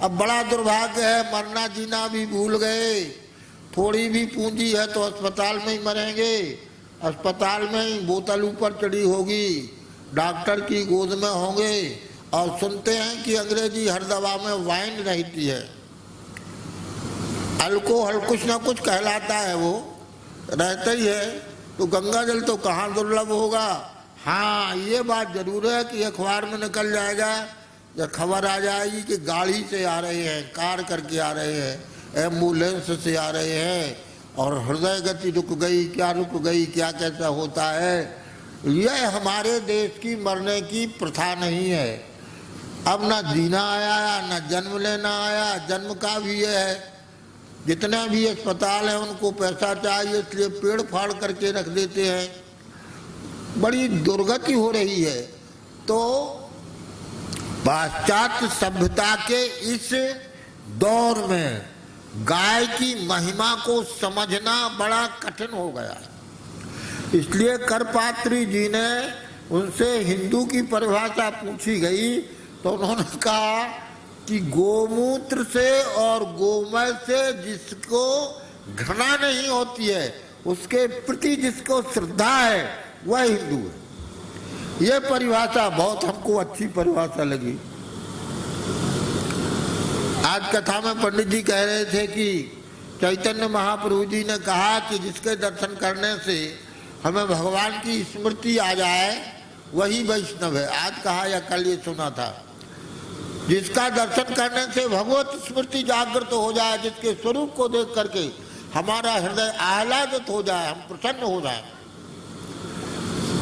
अब बड़ा दुर्भाग्य है, मरना जीना भी भूल गए। थोड़ी भी पूंजी है तो अस्पताल में ही मरेंगे, अस्पताल में ही बोतल ऊपर चढ़ी होगी, डॉक्टर की गोद में होंगे, और सुनते हैं कि अंग्रेजी हर दवा में वाइन रहती है, अल्कोहल कुछ ना कुछ कहलाता है, वो रहता ही है। तो गंगा जल तो कहाँ दुर्लभ होगा। हाँ, ये बात जरूर है कि अखबार में निकल जाएगा, जब खबर आ जाएगी कि गाड़ी से आ रहे हैं, कार करके आ रहे हैं, एम्बुलेंस से आ रहे हैं, और हृदय गति रुक गई, क्या रुक गई, क्या कैसा होता है। यह हमारे देश की मरने की प्रथा नहीं है। अब ना जीना आया ना जन्म लेना आया, जन्म का भी है। जितने भी अस्पताल हैं उनको पैसा चाहिए, इसलिए पेड़ फाड़ करके रख देते हैं। बड़ी दुर्गति हो रही है। तो पाश्चात्य सभ्यता के इस दौर में गाय की महिमा को समझना बड़ा कठिन हो गया। इसलिए करपात्री जी ने उनसे हिंदू की परिभाषा पूछी गई तो उन्होंने कहा कि गोमूत्र से और गोमय से जिसको घृणा नहीं होती है, उसके प्रति जिसको श्रद्धा है, वह हिंदू है। यह परिभाषा बहुत हमको अच्छी परिभाषा लगी। आज कथा में पंडित जी कह रहे थे कि चैतन्य महाप्रभु जी ने कहा कि जिसके दर्शन करने से हमें भगवान की स्मृति आ जाए वही वैष्णव है। आज कहा या कल ये सुना था, जिसका दर्शन करने से भगवत स्मृति जागृत हो जाए, जिसके स्वरूप को देख करके हमारा हृदय आह्लादित हो जाए, हम प्रसन्न हो जाए,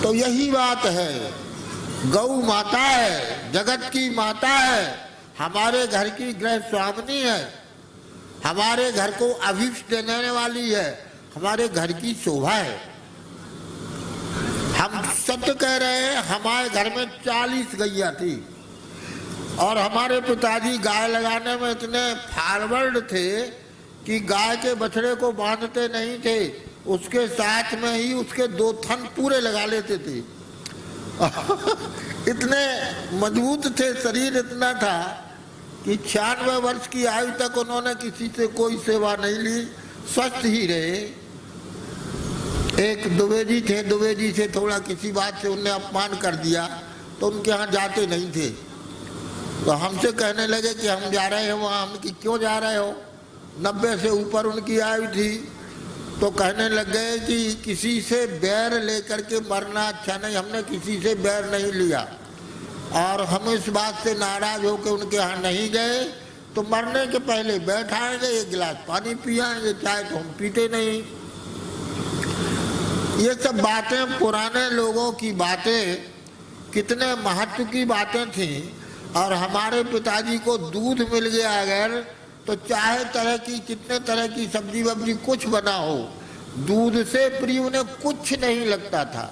तो यही बात है। गौ माता है, जगत की माता है, हमारे घर की गृह स्वामिनी है, हमारे घर को अभीष्ट देने वाली है, हमारे घर की शोभा है। हम सत्य कह रहे हैं, हमारे घर में 40 गैया थी और हमारे पिताजी गाय लगाने में इतने फॉरवर्ड थे कि गाय के बछड़े को बांधते नहीं थे, उसके साथ में ही उसके 2 थन पूरे लगा लेते थे। इतने मजबूत थे, शरीर इतना था कि 96 वर्ष की आयु तक उन्होंने किसी से कोई सेवा नहीं ली, स्वस्थ ही रहे। एक दुबे जी थे, दुबे जी से थोड़ा किसी बात से उनने अपमान कर दिया तो उनके यहाँ जाते नहीं थे। तो हमसे कहने लगे कि हम जा रहे हैं वहाँ। हम कि क्यों जा रहे हो? 90 से ऊपर उनकी आयु थी। तो कहने लग गए कि किसी से बैर लेकर के मरना अच्छा नहीं। हमने किसी से बैर नहीं लिया और हम इस बात से नाराज होकर उनके यहाँ नहीं गए तो मरने के पहले बैठाएंगे, एक गिलास पानी पियाएंगे, चाय तो हम पीते नहीं। ये सब बातें पुराने लोगों की बातें कितने महत्व की बातें थीं। और हमारे पिताजी को दूध मिल गया अगर तो चाहे तरह की कितने तरह की सब्जी वब्जी कुछ बना हो, दूध से प्रिय उन्हें कुछ नहीं लगता था।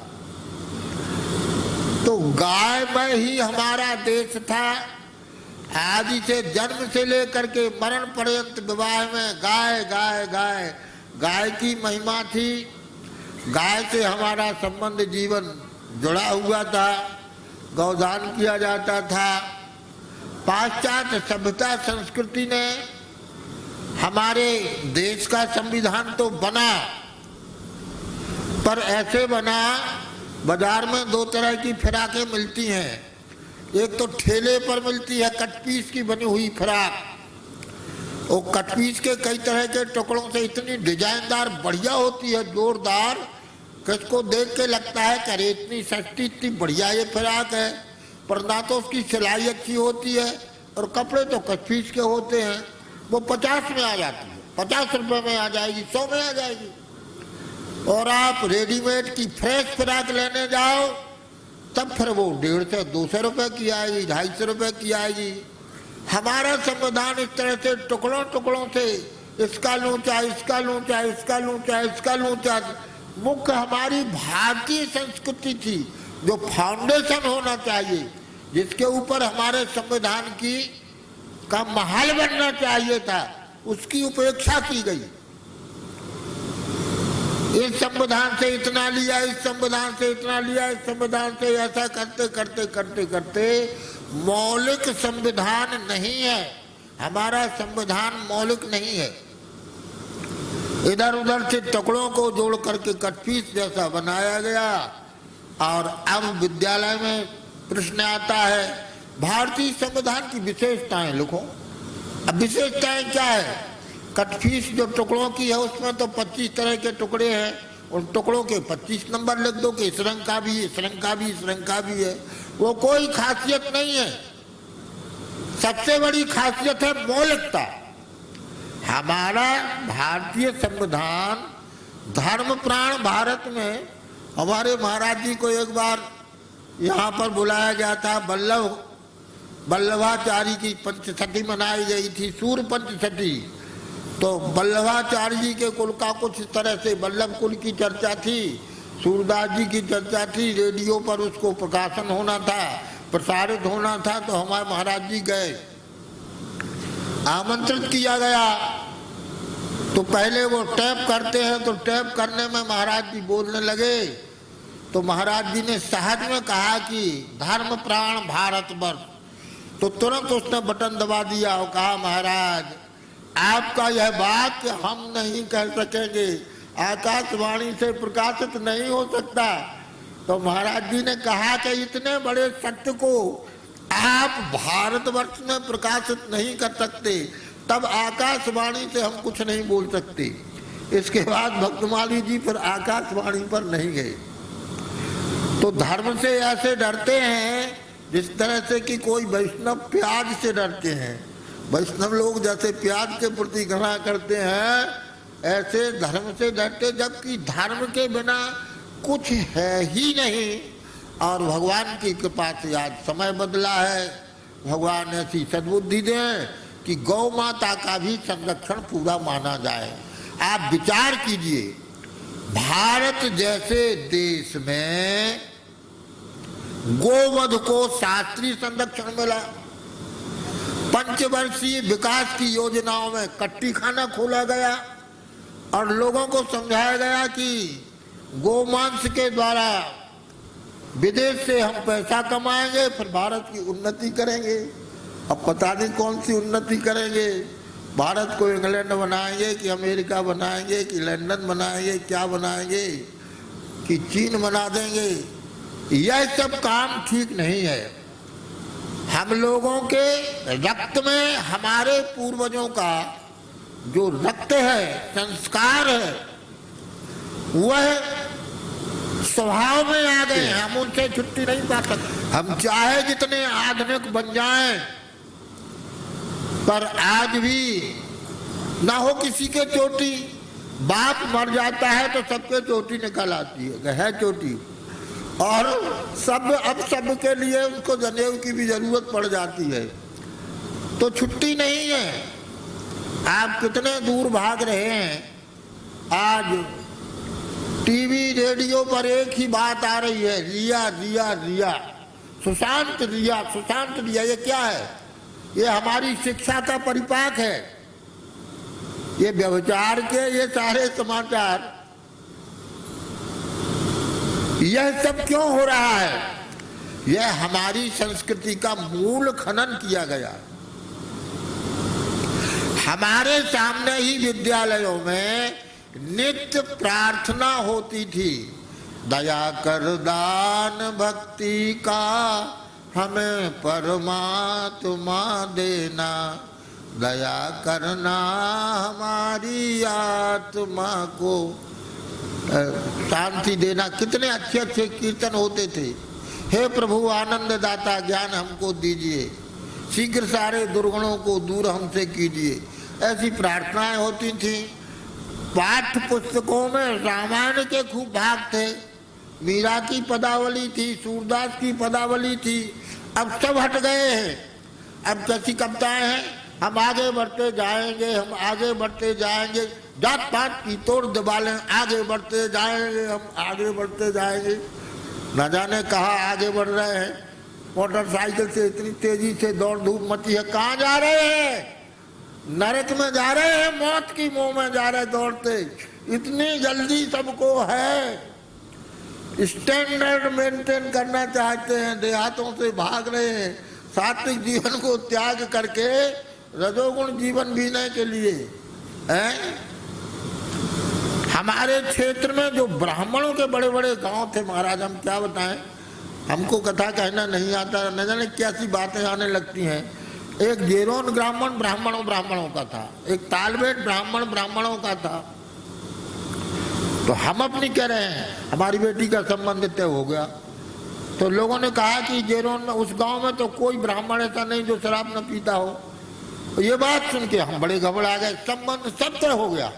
तो गाय में ही हमारा देश था। आदि से जन्म से लेकर के मरण पर्यंत विवाह में गाय गाय गाय गाय की महिमा थी। गाय से हमारा संबंध जीवन जुड़ा हुआ था। गौदान किया जाता था। पाश्चात्य सभ्यता संस्कृति ने हमारे देश का संविधान तो बना, पर ऐसे बना, बाजार में दो तरह की फिराकें मिलती हैं। एक तो ठेले पर मिलती है कटपीस की बनी हुई फिराक। वो कटपीस के कई तरह के टुकड़ों से इतनी डिजाइनदार बढ़िया होती है, जोरदार, कि इसको देख के लगता है कि अरे इतनी सस्ती इतनी बढ़िया ये फिराक है। पर ना तो उसकी सिलाई अच्छी होती है और कपड़े तो कटपीस के होते हैं। वो 50 में आ जाती है, 50 रुपए में आ जाएगी, 100 में आ जाएगी। और आप रेडीमेड की फ्रेश फिराक लेने जाओ तब फिर वो 150 से 200 रुपए की आएगी, 250 रुपए की आएगी। हमारा संविधान इस तरह से टुकड़ों टुकड़ों से इसका लूचा, इसका लूचा, इसका लूचा, इसका लूचा। मुख्य हमारी भारतीय संस्कृति थी जो फाउंडेशन होना चाहिए, जिसके ऊपर हमारे संविधान का महल बनना चाहिए था, उसकी उपेक्षा की गई। इस संविधान से इतना लिया, इस संविधान से इतना लिया, इस संविधान से ऐसा करते करते करते करते मौलिक संविधान नहीं है। हमारा संविधान मौलिक नहीं है। इधर उधर से टुकड़ों को जोड़ करके कटपीस जैसा बनाया गया। और अब विद्यालय में प्रश्न आता है भारतीय संविधान की विशेषताएं लिखो। अब विशेषताएं क्या है? कटपीस जो टुकड़ों की है उसमें तो 25 तरह के टुकड़े हैं। उन टुकड़ों के 25 नंबर लिख दो कि इस रंग का भी, इस रंग का भी, इस रंग का भी है। वो कोई खासियत नहीं है। सबसे बड़ी खासियत है मौलिकता। हमारा भारतीय संविधान धर्म प्राण भारत में हमारे महाराज जी को एक बार यहाँ पर बुलाया गया था। वल्लभाचार्य की पंचशती मनाई गई थी, सूर्य पंचशती। तो वल्लभाचार्य जी के कुल का कुछ इस तरह से वल्लभ कुल की चर्चा थी, सूरदास जी की चर्चा थी। रेडियो पर उसको प्रकाशन होना था, प्रसारित होना था। तो हमारे महाराज जी गए, आमंत्रित किया गया। तो पहले वो टैप करते हैं, तो टैप करने में महाराज जी बोलने लगे। तो महाराज जी ने सहज में कहा कि धर्म प्राण भारतवर्ष। तो तुरंत उसने बटन दबा दिया और कहा महाराज आपका यह बात हम नहीं कह सकेंगे, आकाशवाणी से प्रकाशित नहीं हो सकता। तो महाराज जी ने कहा कि इतने बड़े सत्य को आप भारतवर्ष में प्रकाशित नहीं कर सकते, तब आकाशवाणी से हम कुछ नहीं बोल सकते। इसके बाद भक्तमाली जी फिर आकाशवाणी पर नहीं गए। तो धर्म से ऐसे डरते हैं जिस तरह से कि कोई वैष्णव प्याज से डरते हैं। वैष्णव लोग जैसे प्याज के प्रति घृणा करते हैं, ऐसे धर्म से डरते, जबकि धर्म के बिना कुछ है ही नहीं। और भगवान की कृपा से आज समय बदला है। भगवान ऐसी सद्बुद्धि दें कि गौ माता का भी संरक्षण पूरा माना जाए। आप विचार कीजिए, भारत जैसे देश में गोवध को शास्त्रीय संरक्षण मिला। पंचवर्षीय विकास की योजनाओं में कट्टी खाना खोला गया और लोगों को समझाया गया कि गोमांस के द्वारा विदेश से हम पैसा कमाएंगे, फिर भारत की उन्नति करेंगे। अब पता नहीं कौन सी उन्नति करेंगे, भारत को इंग्लैंड बनाएंगे कि अमेरिका बनाएंगे कि लंदन बनाएंगे, क्या बनाएंगे कि चीन बना देंगे। यह सब काम ठीक नहीं है। हम लोगों के रक्त में हमारे पूर्वजों का जो रक्त है, संस्कार है, वह स्वभाव में आ गए हैं। हम उनसे छुट्टी नहीं पा सकते। हम चाहे जितने आधुनिक बन जाएं, पर आज भी ना हो किसी के चोटी। बाप मर जाता है तो सबके चोटी निकल आती है चोटी। और अब सब के लिए उनको जनेऊ की भी जरूरत पड़ जाती है, तो छुट्टी नहीं है। आप कितने दूर भाग रहे हैं। आज टीवी रेडियो पर एक ही बात आ रही है, रिया रिया रिया, सुशांत रिया सुशांत रिया। ये क्या है? ये हमारी शिक्षा का परिपाक है। ये व्यभिचार के ये सारे समाचार, यह सब क्यों हो रहा है? यह हमारी संस्कृति का मूल खनन किया गया। हमारे सामने ही विद्यालयों में नित्य प्रार्थना होती थी, दया कर दान भक्ति का हमें परमात्मा देना, दया करना हमारी आत्मा को शांति देना। कितने अच्छे अच्छे कीर्तन होते थे। हे प्रभु आनंद दाता ज्ञान हमको दीजिए, शीघ्र सारे दुर्गुणों को दूर हमसे कीजिए, ऐसी प्रार्थनाएं होती थी। पाठ्य पुस्तकों में रामायण के खूब भाग थे, मीरा की पदावली थी, सूरदास की पदावली थी। अब सब हट गए हैं। अब कैसी कविताएं हैं, हम आगे बढ़ते जाएंगे, हम आगे बढ़ते जाएंगे, जात पात की तोड़ दबा लें, आगे बढ़ते जाएंगे, हम आगे बढ़ते जाएंगे। न जाने कहाँ आगे बढ़ रहे हैं। मोटरसाइकिल से इतनी तेजी से दौड़ धूप मची है, कहाँ जा रहे हैं? नरक में जा रहे हैं, मौत की मुंह में जा रहे दौड़ते। इतनी जल्दी सबको है। स्टैंडर्ड मेंटेन करना चाहते हैं, देहातों से भाग रहे हैं, सात्विक जीवन को त्याग करके रजोगुण जीवन जीने के लिए हैं। हमारे क्षेत्र में जो ब्राह्मणों के बड़े बड़े गांव थे महाराज, हम क्या बताएं, हमको कथा कहना नहीं आता, न जाने कैसी बातें आने लगती हैं। एक जेरोन ब्राह्मण ब्राह्मणों का था, एक तालबेट ब्राह्मणों का था। तो हम अपनी कह रहे हैं, हमारी बेटी का संबंध तय हो गया। तो लोगों ने कहा कि जेरोन में, उस गांव में तो कोई ब्राह्मण ऐसा नहीं जो शराब न पीता हो। तो ये बात सुन के हम बड़े घबरा गए, संबंध सब तय हो गया।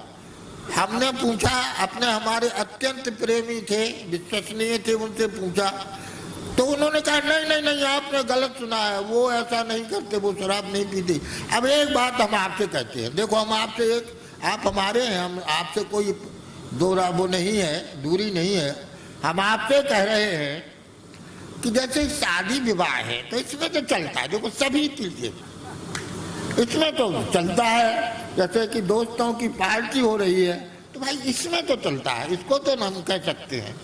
हमने पूछा, अपने हमारे अत्यंत प्रेमी थे, विश्वसनीय थे, उनसे पूछा तो उन्होंने कहा नहीं, आपने गलत सुना है, वो ऐसा नहीं करते, वो शराब नहीं पीते। अब एक बात हम आपसे कहते हैं, देखो हम आपसे आप हमारे हैं, हम आपसे कोई वो नहीं है, दूरी नहीं है। हम आपसे कह रहे हैं कि जैसे शादी विवाह है तो इसमें तो चलता है, देखो सभी पीते, इसमें तो चलता है। जैसे कि दोस्तों की पार्टी हो रही है तो भाई इसमें तो चलता है, इसको तो हम कह सकते हैं।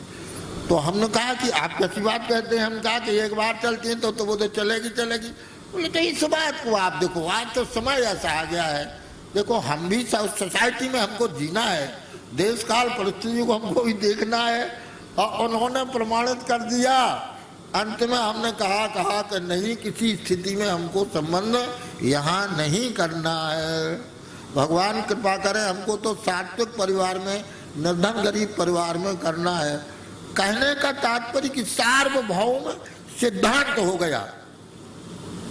तो हमने कहा कि आप कैसी बात कहते हैं? हम कहा कि एक बार चलती है तो वो तो चलेगी। बोले तो इस बात को आप देखो, आज तो समय ऐसा आ गया है, देखो हम भी सोसाइटी में हमको जीना है, देश काल परिस्थिति को हमको भी देखना है। और उन्होंने प्रमाणित कर दिया। अंत में हमने कहा कि नहीं, किसी स्थिति में हमको संबंध यहाँ नहीं करना है। भगवान कृपा करें, हमको तो सात्विक परिवार में, निर्धन गरीब परिवार में करना है। कहने का तात्पर्य कि सार्वभौम सिद्धांत हो गया।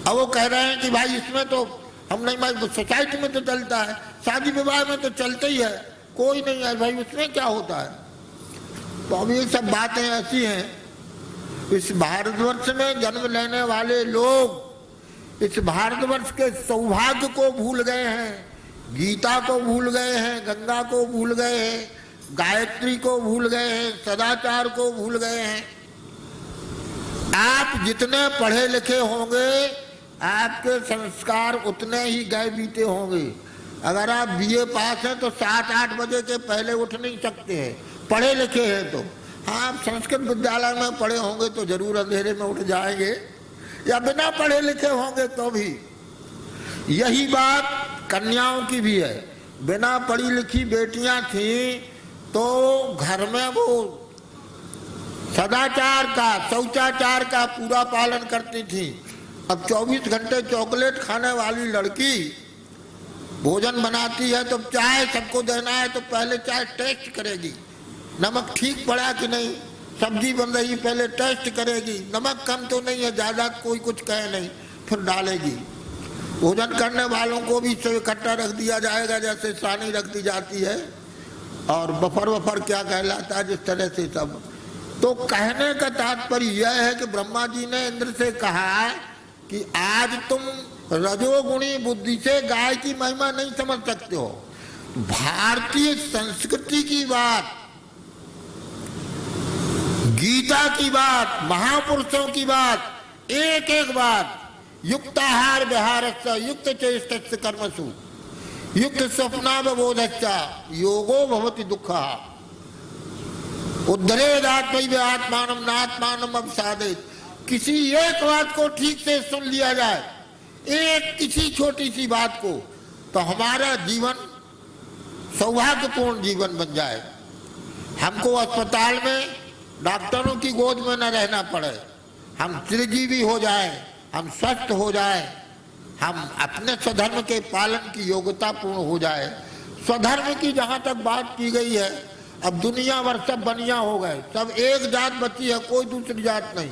अब वो कह रहे हैं कि भाई इसमें तो हम नहीं, भाई सोसाइटी में तो चलता है, शादी विवाह में तो चलता ही है, कोई नहीं है भाई उसमें क्या होता है। तो अब ये सब बातें ऐसी हैं। इस भारतवर्ष में जन्म लेने वाले लोग इस भारतवर्ष के सौभाग्य को भूल गए हैं, गीता को भूल गए हैं, गंगा को भूल गए हैं, गायत्री को भूल गए हैं, सदाचार को भूल गए हैं। आप जितने पढ़े लिखे होंगे आपके संस्कार उतने ही गए बीते होंगे। अगर आप बीए पास हैं तो 7-8 बजे के पहले उठ नहीं सकते हैं, पढ़े लिखे हैं तो। हाँ, आप संस्कृत विद्यालय में पढ़े होंगे तो जरूर अंधेरे में उठ जाएंगे, या बिना पढ़े लिखे होंगे तो भी यही बात कन्याओं की भी है। बिना पढ़ी लिखी बेटियां थी तो घर में वो सदाचार का, शौचाचार का पूरा पालन करती थी। अब 24 घंटे चॉकलेट खाने वाली लड़की भोजन बनाती है तो चाय सबको देना है तो पहले चाय टेस्ट करेगी, नमक ठीक पड़ा कि नहीं। सब्जी बन रही पहले टेस्ट करेगी, नमक कम तो नहीं है, ज़्यादा कोई कुछ कहे नहीं, फिर डालेगी। भोजन करने वालों को भी सब इकट्ठा रख दिया जाएगा जैसे सानी रख दी जाती है, और बफर वफर क्या कहलाता है जिस तरह से सब। तो कहने का तात्पर्य यह है कि ब्रह्मा जी ने इंद्र से कहा कि आज तुम रजोगुणी बुद्धि से गाय की महिमा नहीं समझ सकते हो। भारतीय संस्कृति की बात, गीता की बात, महापुरुषों की बात, एक एक बात, युक्ताहार विहारस्य युक्त चेष्टस्य कर्मसु युक्त स्वप्नावबोधश्च योगो भवति दुःखः उद्धरेदात्मैव आत्मानं नात्मानं अवसादेत्। किसी एक बात को ठीक से सुन लिया जाए, एक किसी छोटी सी बात को, तो हमारा जीवन सौभाग्यपूर्ण जीवन बन जाए। हमको अस्पताल में डॉक्टरों की गोद में न रहना पड़े, हम चिरजीवी हो जाए, हम स्वस्थ हो जाए, हम अपने स्वधर्म के पालन की योग्यता पूर्ण हो जाए। स्वधर्म की जहाँ तक बात की गई है, अब दुनिया भर सब बनिया हो गए, सब एक जात बची है, कोई दूसरी जात नहीं।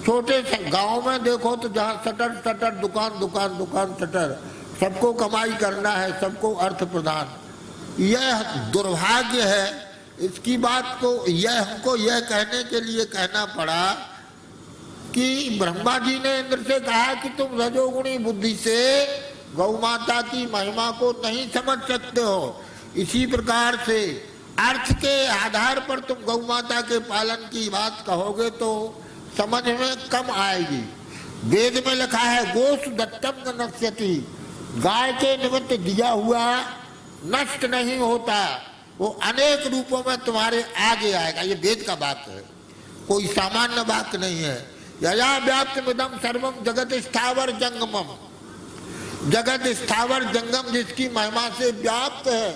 छोटे से गांव में देखो तो जहाँ सटर सटर दुकान दुकान दुकान सटर, सबको कमाई करना है, सबको अर्थ प्रदान। यह दुर्भाग्य है। इसकी बात तो यह हमको यह कहने के लिए कहना पड़ा कि ब्रह्मा जी ने इंद्र से कहा कि तुम रजोगुणी बुद्धि से गौ माता की महिमा को नहीं समझ सकते हो। इसी प्रकार से अर्थ के आधार पर तुम गौ माता के पालन की बात कहोगे तो समझ में कम आएगी। वेद में लिखा है गोसु दत्तम न नश्यति, गाय के निमित्त दिया हुआ नष्ट नहीं होता, वो अनेक रूपों में तुम्हारे आगे आएगा। ये वेद का बात है, कोई सामान्य बात नहीं है। यया व्याप्तमिदं सर्वं जगत स्थावर जंगमम, जगत स्थावर जंगम जिसकी महिमा से व्याप्त है,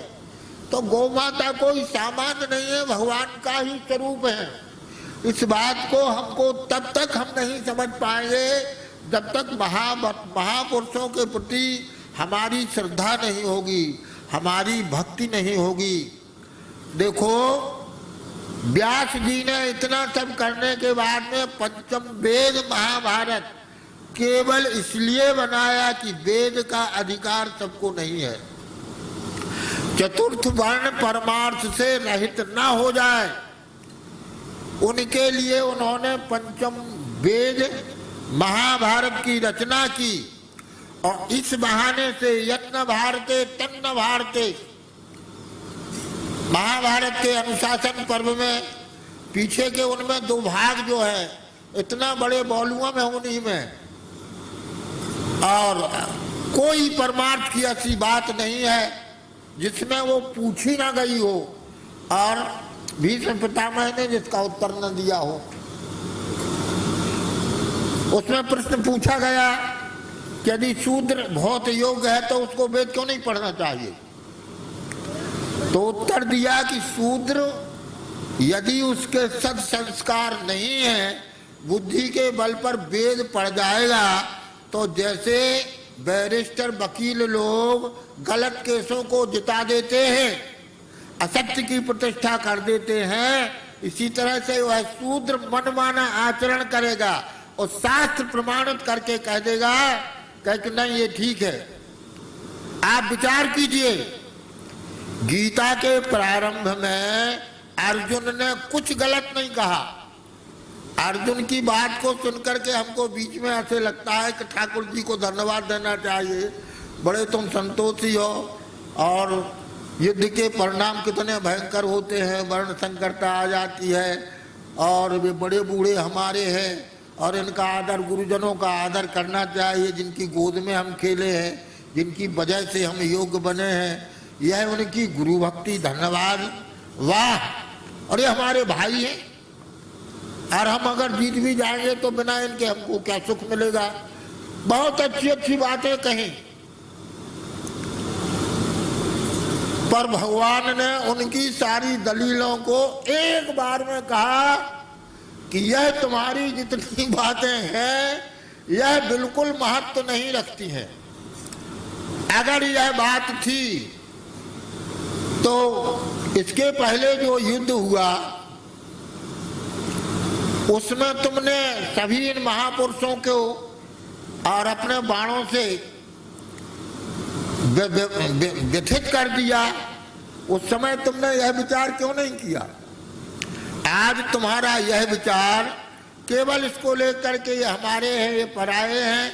तो गौ माता कोई सामान्य नहीं है, भगवान का ही स्वरूप है। इस बात को हमको तब तक हम नहीं समझ पाएंगे जब तक महापुरुषों के प्रति हमारी श्रद्धा नहीं होगी, हमारी भक्ति नहीं होगी। देखो व्यास जी ने इतना सब करने के बाद में पंचम वेद महाभारत केवल इसलिए बनाया कि वेद का अधिकार सबको नहीं है, चतुर्थ वर्ण परमार्थ से रहित ना हो जाए, उनके लिए उन्होंने पंचम वेद महाभारत की रचना की। और इस बहाने से यत्न भारते तन्न भारते, महाभारत के अनुशासन पर्व में पीछे के उनमें दो भाग जो है इतना बड़े बौलुओं में उन्हीं में, और कोई परमार्थ की ऐसी बात नहीं है जिसमें वो पूछी ना गई हो और भीष्म पितामह ने जिसका उत्तर न दिया हो। उसमें प्रश्न पूछा गया कि यदि शूद्र बहुत योग्य है तो उसको वेद क्यों नहीं पढ़ना चाहिए, तो उत्तर दिया कि शूद्र यदि उसके सत्संस्कार नहीं है, बुद्धि के बल पर वेद पढ़ जाएगा तो जैसे बैरिस्टर वकील लोग गलत केसों को जिता देते हैं, असत्य की प्रतिष्ठा कर देते हैं, इसी तरह से वह शूद्र मनमाना आचरण करेगा और शास्त्र प्रमाणित करके कह देगा कि नहीं ये ठीक है। आप विचार कीजिए, गीता के प्रारंभ में अर्जुन ने कुछ गलत नहीं कहा। अर्जुन की बात को सुनकर के हमको बीच में ऐसे लगता है कि ठाकुर जी को धन्यवाद देना चाहिए, बड़े तुम संतोषी हो, और युद्ध के परिणाम कितने भयंकर होते हैं, वर्ण संकरता आ जाती है, और वे बड़े बूढ़े हमारे हैं और इनका आदर, गुरुजनों का आदर करना चाहिए, जिनकी गोद में हम खेले हैं, जिनकी वजह से हम योग्य बने हैं, यह उनकी गुरु भक्ति, धन्यवाद, वाह। और ये हमारे भाई हैं, और हम अगर जीत भी जाएंगे तो बिना इनके हमको क्या सुख मिलेगा। बहुत अच्छी अच्छी बातें कहीं, पर भगवान ने उनकी सारी दलीलों को एक बार में कहा कि यह तुम्हारी जितनी बातें हैं यह बिल्कुल महत्व नहीं रखती हैं। अगर यह बात थी तो इसके पहले जो युद्ध हुआ उसमें तुमने सभी इन महापुरुषों को और अपने बाणों से व्यथित कर दिया। उस समय तुमने यह विचार क्यों नहीं किया? आज तुम्हारा यह विचार केवल इसको लेकर के ये हमारे हैं, ये पराये हैं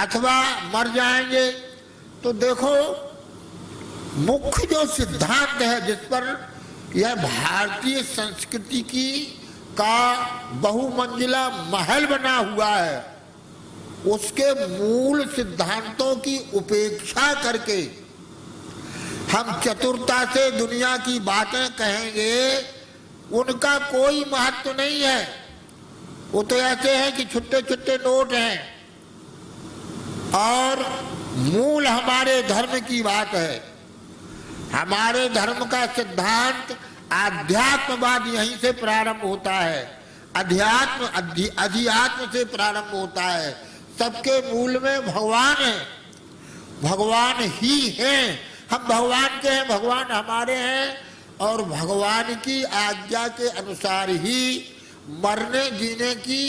अथवा मर जाएंगे। तो देखो, मुख्य जो सिद्धांत है जिस पर यह भारतीय संस्कृति की का बहुमंजिला महल बना हुआ है, उसके मूल सिद्धांतों की उपेक्षा करके हम चतुरता से दुनिया की बातें कहेंगे, उनका कोई महत्व नहीं है। वो तो ऐसे हैं कि छुट्टे छुट्टे नोट हैं। और मूल हमारे धर्म की बात है। हमारे धर्म का सिद्धांत आध्यात्मवाद यहीं से प्रारंभ होता है, अध्यात्म से प्रारंभ होता है। सबके मूल में भगवान है, भगवान ही हैं। हम भगवान के हैं, भगवान हमारे हैं और भगवान की आज्ञा के अनुसार ही मरने जीने की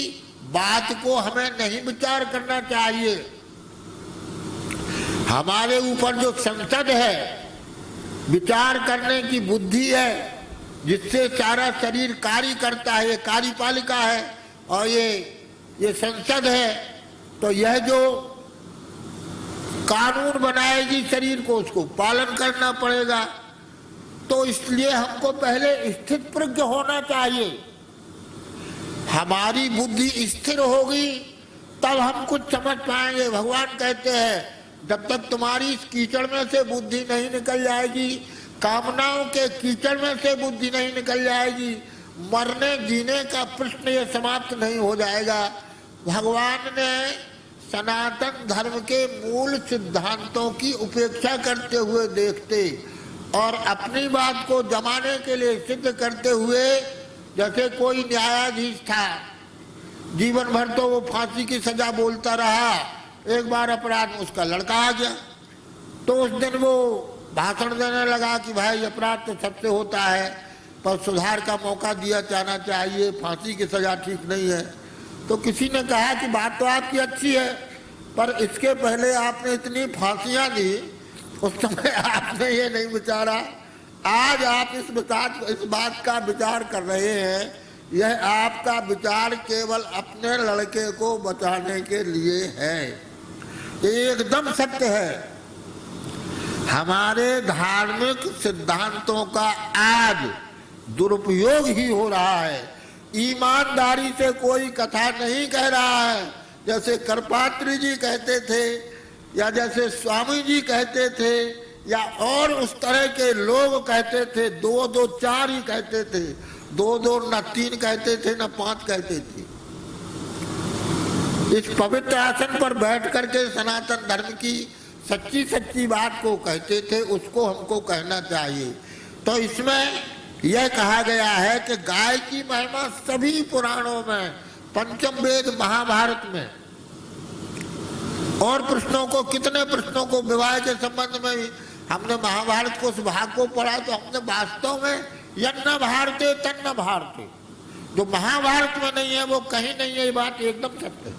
बात को हमें नहीं विचार करना चाहिए। हमारे ऊपर जो संसद है, विचार करने की बुद्धि है, जिससे सारा शरीर कार्य करता है, ये कार्यपालिका है और ये संसद है। तो यह जो कानून बनाएगी शरीर को, उसको पालन करना पड़ेगा। तो इसलिए हमको पहले स्थित प्रज्ञ होना चाहिए। हमारी बुद्धि स्थिर होगी तब हम कुछ समझ पाएंगे। भगवान कहते हैं जब तक तुम्हारी इस कीचड़ में से बुद्धि नहीं निकल जाएगी, कामनाओं के कीचड़ में से बुद्धि नहीं निकल जाएगी, मरने जीने का प्रश्न ये समाप्त नहीं हो जाएगा। भगवान ने सनातन धर्म के मूल सिद्धांतों की उपेक्षा करते हुए देखते और अपनी बात को जमाने के लिए सिद्ध करते हुए, जैसे कोई न्यायाधीश था, जीवन भर तो वो फांसी की सजा बोलता रहा। एक बार अपराध में उसका लड़का आ गया तो उस दिन वो भाषण देने लगा कि भाई अपराध तो सबसे होता है पर सुधार का मौका दिया जाना चाहिए, फांसी की सजा ठीक नहीं है। तो किसी ने कहा कि बात तो आपकी अच्छी है पर इसके पहले आपने इतनी फांसियां दी, उस समय आपने ये नहीं विचारा। आज आप इस बात का विचार कर रहे हैं, यह आपका विचार केवल अपने लड़के को बचाने के लिए है। एकदम सत्य है। हमारे धार्मिक सिद्धांतों का आज दुरुपयोग ही हो रहा है। ईमानदारी से कोई कथा नहीं कह रहा है, जैसे करपात्री जी कहते थे या जैसे स्वामी जी कहते थे या और उस तरह के लोग कहते थे। दो दो चार ही कहते थे, दो दो न तीन कहते थे न पांच कहते थे। इस पवित्र आसन पर बैठ करके सनातन धर्म की सच्ची सच्ची बात को कहते थे, उसको हमको कहना चाहिए। तो इसमें यह कहा गया है कि गाय की महिमा सभी पुराणों में, पंचम वेद महाभारत में और प्रश्नों को, कितने प्रश्नों को विवाह के संबंध में भी हमने महाभारत को उस भाग को पढ़ा तो हमने वास्तव में यन्न भारते तन्न भारते, जो महाभारत में नहीं है वो कहीं नहीं है। ये बात एकदम सत्य है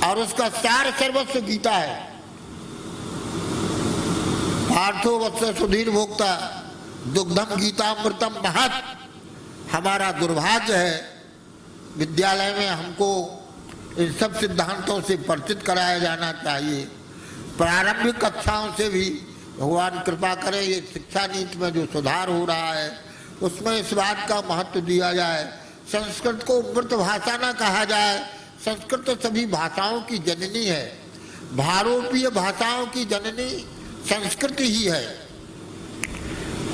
और उसका सार सर्वस्व गीता है। पार्थो वत्स सुधीर भोक्ता दुग्धम गीतामृतम महत्। हमारा दुर्भाग्य है विद्यालय में हमको इन सब सिद्धांतों से परिचित कराया जाना चाहिए। प्रारंभिक कक्षाओं से भी भगवान कृपा करें ये शिक्षा नीति में जो सुधार हो रहा है उसमें इस बात का महत्व दिया जाए। संस्कृत को मृत भाषा न कहा जाए। संस्कृत तो सभी भाषाओं की जननी है। भारतीय भाषाओं की जननी संस्कृत ही है।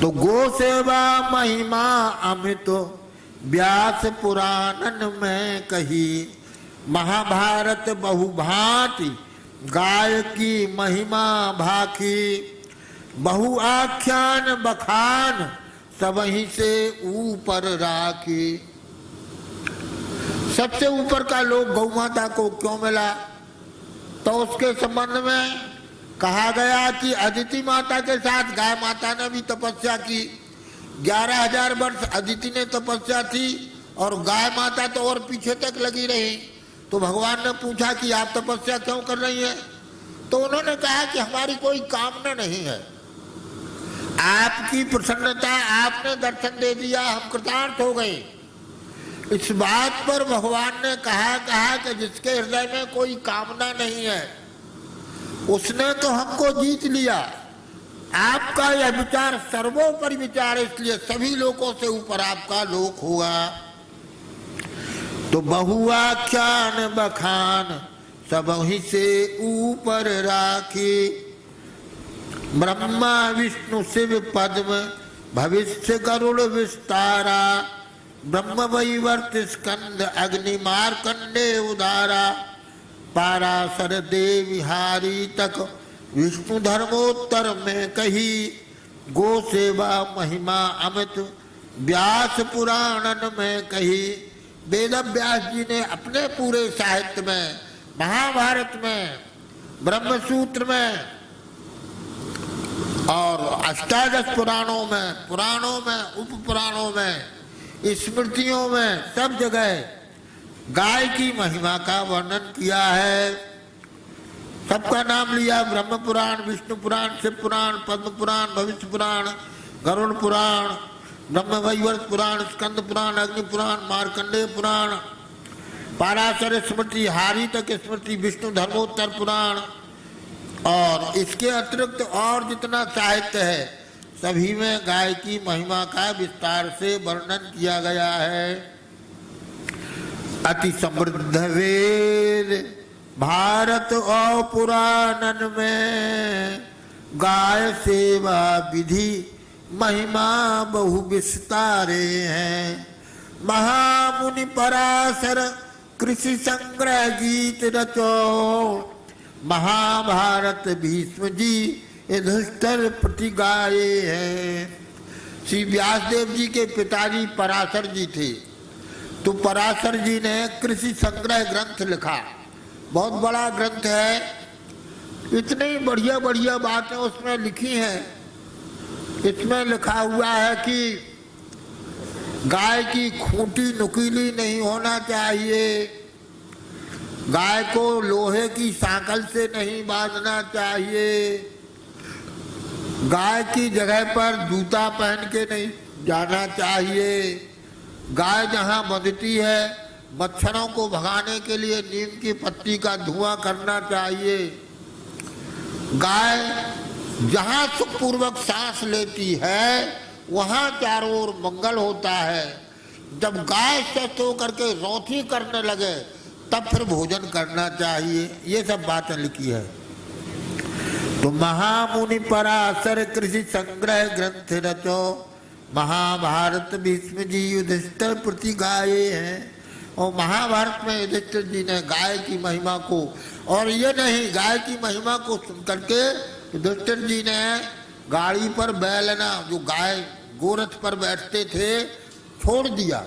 तो गो सेवा महिमा अमित व्यास पुराणन में कही, महाभारत बहुभांति गाय की महिमा भाखी। बहु आख्यान बखान सबही से ऊपर राखी। सबसे ऊपर का लोक गौ माता को क्यों मिला? तो उसके संबंध में कहा गया कि अदिति माता के साथ गाय माता ने भी तपस्या की। 11,000 वर्ष अदिति ने तपस्या की और गाय माता तो और पीछे तक लगी रही। तो भगवान ने पूछा कि आप तपस्या क्यों कर रही हैं? तो उन्होंने कहा कि हमारी कोई कामना नहीं है, आपकी प्रसन्नता, आपने दर्शन दे दिया, हम कृतार्थ हो गए। इस बात पर भगवान ने कहा कि जिसके हृदय में कोई कामना नहीं है उसने तो हमको जीत लिया। आपका यह विचार सर्वोपरि विचार, इसलिए सभी लोगों से ऊपर आपका लोक होगा। तो बहुआख्यान बखान सबही से ऊपर राखी। ब्रह्मा विष्णु शिव पद्म भविष्य गरुड़ विस्तारा। ब्रह्म वैवर्त स्कंद अग्नि मार्कंडे उदारा। पाराशर देविहारी तक विष्णु धर्मोत्तर में कही। गो सेवा महिमा अमित व्यास पुराणन में कही। वेद व्यास जी ने अपने पूरे साहित्य में, महाभारत में, ब्रह्मसूत्र में और अष्टादश पुराणों में, उप पुराणों में, स्मृतियों में, सब जगह गाय की महिमा का वर्णन किया है। सबका नाम लिया, ब्रह्म पुराण, विष्णु पुराण, शिव पुराण, पद्म पुराण, भविष्य पुराण, गरुड़ पुराण, ब्रह्म वैवर्त पुराण, स्कंद पुराण, अग्नि पुराण, मार्कंडेय पुराण, पाराशर स्मृति, हारी तक स्मृति, विष्णु धर्मोत्तर पुराण और इसके अतिरिक्त और जितना साहित्य है सभी में गाय की महिमा का विस्तार से वर्णन किया गया है। अति समृद्ध वेद भारत और पुराणन में गाय सेवा विधि महिमा बहु विस्तारे हैं। महामुनि पराशर कृषि संग्रह गीत रचो। महाभारत भीष्म जी युधिष्ठिर प्रति गाये हैं। श्री व्यासदेव जी के पिताजी पराशर जी थे, तो पराशर जी ने कृषि संग्रह ग्रंथ लिखा। बहुत बड़ा ग्रंथ है, इतनी बढ़िया बढ़िया बातें उसमें लिखी हैं। इसमें लिखा हुआ है कि गाय की खूंटी नुकीली नहीं होना चाहिए, गाय को लोहे की सांकल से नहीं बांधना चाहिए, गाय की जगह पर जूता पहन के नहीं जाना चाहिए, गाय जहाँ बंधती है मच्छरों को भगाने के लिए नीम की पत्ती का धुआं करना चाहिए, गाय जहाँ सुखपूर्वक सांस लेती है वहाँ चारों ओर मंगल होता है। जब गाय स्वस्थ होकर के रौथी करने लगे तब फिर भोजन करना चाहिए। ये सब बातें लिखी है। तो महामुनि पराशर कृषि संग्रह ग्रंथ रचो। महाभारत भीष्म जी युधिष्ठिर प्रति गाये हैं। और महाभारत में युधिष्ठिर जी ने गाय की महिमा को, और ये नहीं, गाय की महिमा को सुन करके युधिष्ठिर जी ने गाड़ी पर बैलना, जो गाय गोरथ पर बैठते थे, छोड़ दिया,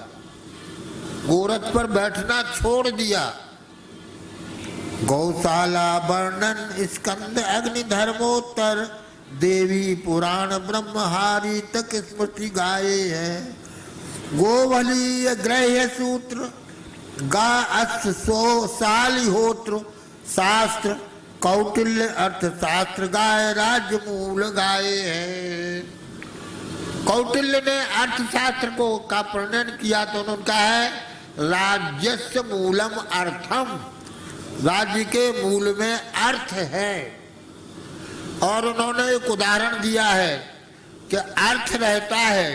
गोरथ पर बैठना छोड़ दिया। गौशाला वर्णन स्कंद अग्नि धर्मोत्तर देवी पुराण ब्रह्महारी तक स्मृति गाये है। गोवलीय ग्रह्य सूत्र गा अश्व सो सालिहोत्र शास्त्र कौटिल्य अर्थशास्त्र गाय राज्य मूल गाये है। कौटिल्य ने अर्थशास्त्र को का प्रणयन किया तो उन्होंने कहा है राज्यस्य मूलम अर्थम, राज्य के मूल में अर्थ है। और उन्होंने एक उदाहरण दिया है कि अर्थ रहता है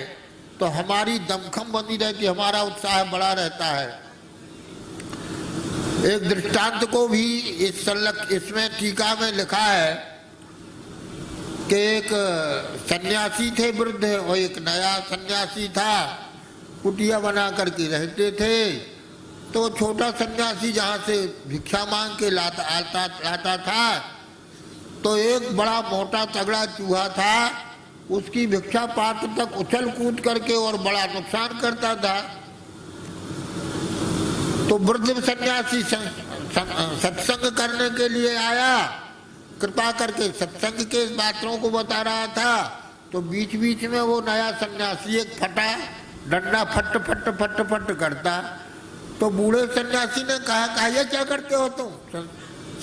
तो हमारी दमखम बनी रहती, हमारा उत्साह बड़ा रहता है। एक दृष्टांत को भी इसमें टीका में लिखा है कि एक सन्यासी थे वृद्ध, और एक नया सन्यासी था, कुटिया बना करके रहते थे। तो छोटा सन्यासी जहाँ से भिक्षा मांग के लाता था, तो एक बड़ा मोटा तगड़ा चूहा था, उसकी भिक्षा पात्र तक उछल कूद करके और बड़ा नुकसान करता था। तो वृद्ध सन्यासी सत्संग करने के लिए आया, कृपा करके सत्संग के बातों को बता रहा था। तो बीच बीच में वो नया सन्यासी एक फटा डंडा फट फट फट फट करता। तो बूढ़े सन्यासी ने कहा ये क्या करते हो तुम,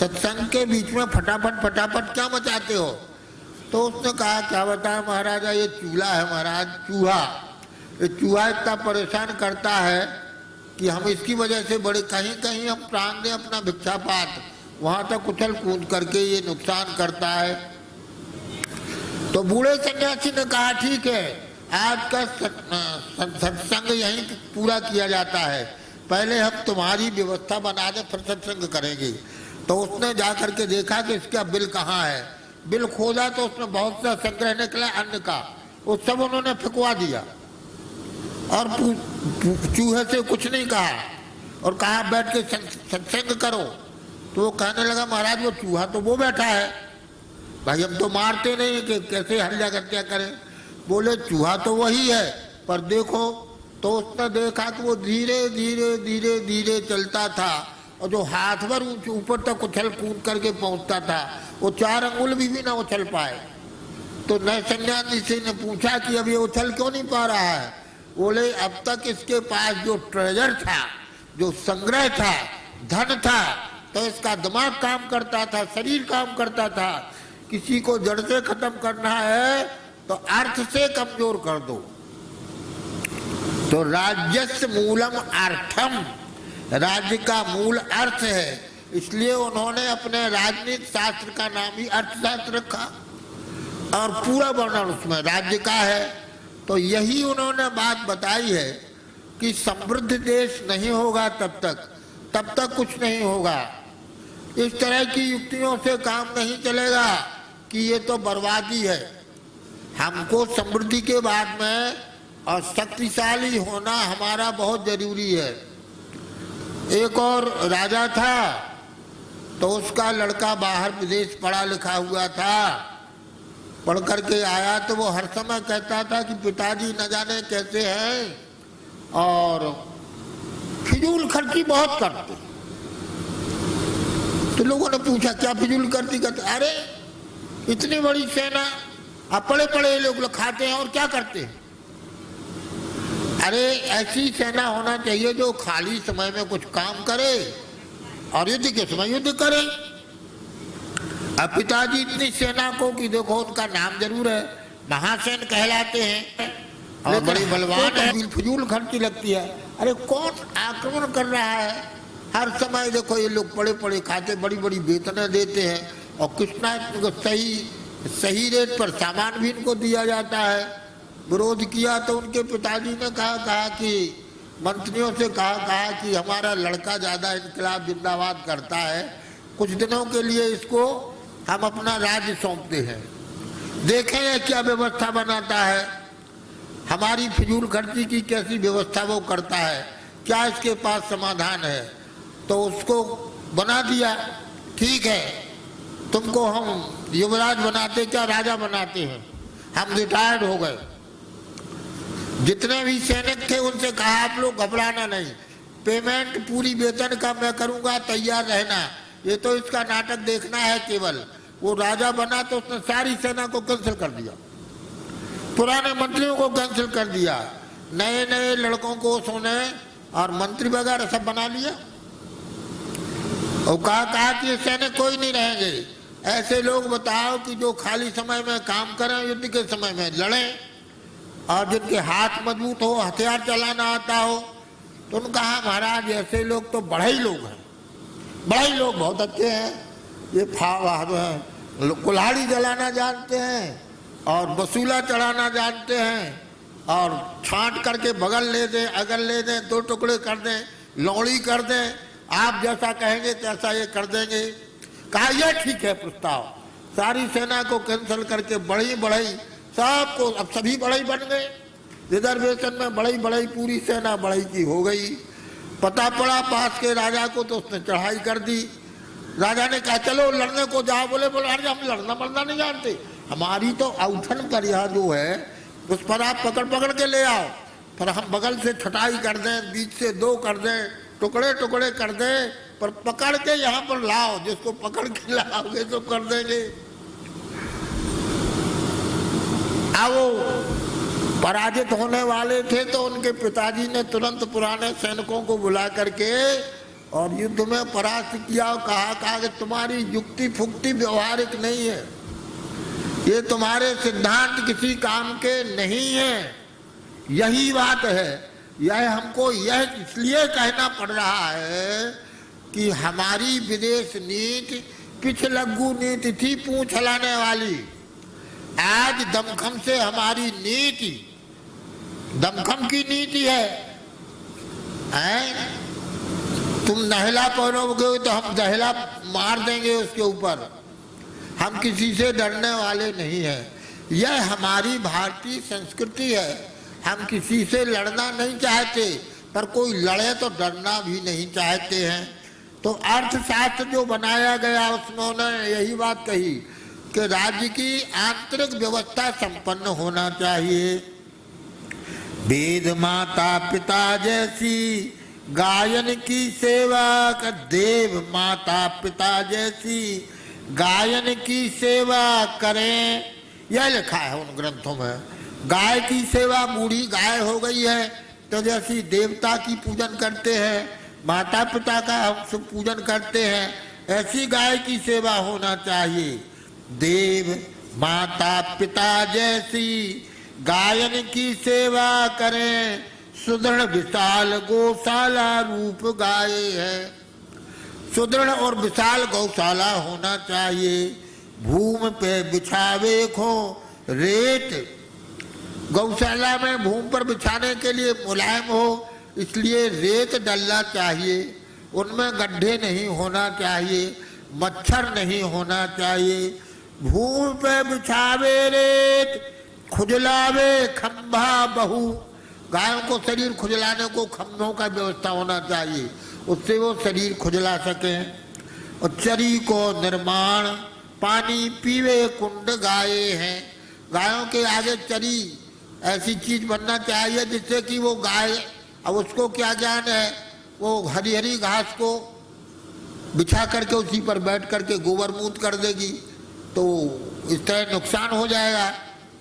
सत्संग के बीच में फटाफट फटाफट क्या मचाते हो। तो उसने कहा क्या बताया महाराजा, ये चूल्हा है महाराज, चूहा। ये चूहा इतना परेशान करता है कि हम इसकी वजह से बड़े कहीं कहीं हम प्राण दें अपना भिक्षा पात्र, वहां तक उछल कूद करके ये नुकसान करता है। तो बूढ़े सन्यासी ने कहा ठीक है, आज का सत्संग यहीं पूरा किया जाता है, पहले हम तुम्हारी व्यवस्था बना दे फिर सत्संग करेंगे। तो उसने जा करके देखा कि इसका बिल कहाँ है। बिल खोदा तो उसमें बहुत सा संग्रह निकला अन्न का, वो सब उन्होंने फेंकवा दिया और चूहे से कुछ नहीं कहा और कहा बैठ के सत्संग करो। तो वो कहने लगा महाराज वो चूहा तो वो बैठा है, भाई हम तो मारते नहीं कि कैसे हल्ला हत्या करें। बोले चूहा तो वही है पर देखो। तो उसने देखा कि वो धीरे धीरे धीरे धीरे चलता था और जो हाथ भर ऊपर तक उछल कूद करके पहुंचता था, वो 4 अंगुल भी ना उछल पाए। तो नए सन्यासी से ने पूछा कि अब ये उछल क्यों नहीं पा रहा है। बोले अब तक इसके पास जो ट्रेजर था, जो संग्रह था, धन था, तो इसका दिमाग काम करता था, शरीर काम करता था। किसी को जड़ से खत्म करना है तो अर्थ से कमजोर कर दो। तो राज्यस्य मूलम अर्थम, राज्य का मूल अर्थ है, इसलिए उन्होंने अपने राजनीति शास्त्र का नाम ही अर्थशास्त्र रखा और पूरा वर्णन उसमें राज्य का है। तो यही उन्होंने बात बताई है कि समृद्ध देश नहीं होगा तब तक कुछ नहीं होगा। इस तरह की युक्तियों से काम नहीं चलेगा कि ये तो बर्बादी है। हमको समृद्धि के बाद में और शक्तिशाली होना हमारा बहुत जरूरी है। एक और राजा था, तो उसका लड़का बाहर विदेश पढ़ा लिखा हुआ था, पढ़ करके आया तो वो हर समय कहता था कि पिताजी न जाने कैसे हैं और फिजूल खर्ची बहुत करते। तो लोगों ने पूछा क्या फिजूल खर्ची करते। अरे इतनी बड़ी सेना, अब पड़े पड़े लोग खाते हैं और क्या करते हैं। अरे ऐसी सेना होना चाहिए जो खाली समय में कुछ काम करे और युद्ध के समय युद्ध करे। अब पिताजी इतनी सेना को कि देखो उनका नाम जरूर है, महासेन कहलाते हैं और बड़ी बलवान है, फिजूल खर्ची लगती है। अरे कौन आक्रमण कर रहा है, हर समय देखो ये लोग पड़े पड़े खाते, बड़ी बड़ी वेतनें देते हैं और कितना इनको सही रेट पर सामान भी इनको दिया जाता है। विरोध किया तो उनके पिताजी ने कहा कि मंत्रियों से कहा कि हमारा लड़का ज़्यादा इनकलाब जिंदाबाद करता है, कुछ दिनों के लिए इसको हम अपना राज्य सौंपते हैं, देखें क्या व्यवस्था बनाता है, हमारी फिजूल खर्ची की कैसी व्यवस्था वो करता है, क्या इसके पास समाधान है। तो उसको बना दिया। ठीक है, तुमको हम युवराज बनाते क्या राजा बनाते हैं, हम रिटायर्ड हो गए। जितने भी सैनिक थे उनसे कहा आप लोग घबराना नहीं, पेमेंट पूरी वेतन का मैं करूंगा, तैयार रहना, ये तो इसका नाटक देखना है केवल। वो राजा बना तो उसने सारी सेना को कैंसिल कर दिया, पुराने मंत्रियों को कैंसिल कर दिया, नए नए लड़कों को उसने और मंत्री वगैरह सब बना लिया और कहा कि ये सैनिक कोई नहीं रहेंगे। ऐसे लोग बताओ कि जो खाली समय में काम करें, युद्ध के समय में लड़ें और जिनके हाथ मजबूत हो, हथियार चलाना आता हो। तो उन्होंने कहा महाराज ऐसे लोग तो बढ़ई लोग हैं, बढ़ई लोग बहुत अच्छे हैं, ये कुल्हाड़ी जलाना जानते हैं और वसूला चढ़ाना जानते हैं और छांट करके बगल ले दें, अगल ले दें, 2 टुकड़े कर दें, लौड़ी कर दें, आप जैसा कहेंगे तैसा ये कर देंगे। कहा यह ठीक है प्रस्ताव। सारी सेना को कैंसिल करके बढ़ई सबको, अब सभी बढ़ई बन गए, रिजर्वेशन में बढ़ई पूरी सेना बढ़ई की हो गई। पता पड़ा पास के राजा को तो उसने चढ़ाई कर दी। राजा ने कहा चलो लड़ने को जाओ। बोले अरे हम लड़ना मरना नहीं जानते, हमारी तो औठन पर यह जो है उस पर आप पकड़ पकड़ के ले आओ, पर हम बगल से छटाई कर दें, बीच से दो कर दें, टुकड़े टुकड़े कर दें, पर पकड़ के यहाँ पर लाओ, जिसको पकड़ के लाओगे तो कर देंगे। अब वो पराजित होने वाले थे तो उनके पिताजी ने तुरंत पुराने सैनिकों को बुला करके और युद्ध में परास्त किया और कहा कि तुम्हारी युक्ति फुक्ति व्यवहारिक नहीं है, ये तुम्हारे सिद्धांत किसी काम के नहीं है। यही बात है, यह हमको यह इसलिए कहना पड़ रहा है कि हमारी विदेश नीति पिछलग्गू नीति थी, पूंछ हिलाने वाली। आज दमखम से हमारी नीति दमखम की नीति है, तुम नहला पहनोगे तो हम दहला मार देंगे उसके ऊपर। हम किसी से डरने वाले नहीं हैं, यह हमारी भारतीय संस्कृति है। हम किसी से लड़ना नहीं चाहते, पर कोई लड़े तो डरना भी नहीं चाहते हैं। तो अर्थशास्त्र जो बनाया गया उसमें यही बात कही कि राज्य की आंतरिक व्यवस्था संपन्न होना चाहिए। वेद माता पिता जैसी गायन की सेवा कर, देव माता पिता जैसी गायन की सेवा करें, यह लिखा है उन ग्रंथों में। गाय की सेवा, बूढ़ी गाय हो गई है तो जैसी देवता की पूजन करते हैं, माता पिता का हम सब पूजन करते हैं, ऐसी गाय की सेवा होना चाहिए। देव माता पिता जैसी गायन की सेवा करें, सुदृढ़ विशाल गौशाला रूप गाय है। सुदृढ़ और विशाल गौशाला होना चाहिए। भूमि पे बिछावे खो रेत, गौशाला में भूमि पर बिछाने के लिए मुलायम हो इसलिए रेत डलना चाहिए, उनमें गड्ढे नहीं होना चाहिए, मच्छर नहीं होना चाहिए। भूमि पे बिछावे रेत, खुजलावे खंभा बहु, गायों को शरीर खुजलाने को खंभों का व्यवस्था होना चाहिए, उससे वो शरीर खुजला सके। और चरी को निर्माण, पानी पीवे कुंड गाये हैं, गायों के आगे चरी ऐसी चीज बनना चाहिए जिससे कि वो गाय, अब उसको क्या ज्ञान है, वो हरी हरी घास को बिछा करके उसी पर बैठ करके गोबर मूत कर देगी तो इस तरह नुकसान हो जाएगा।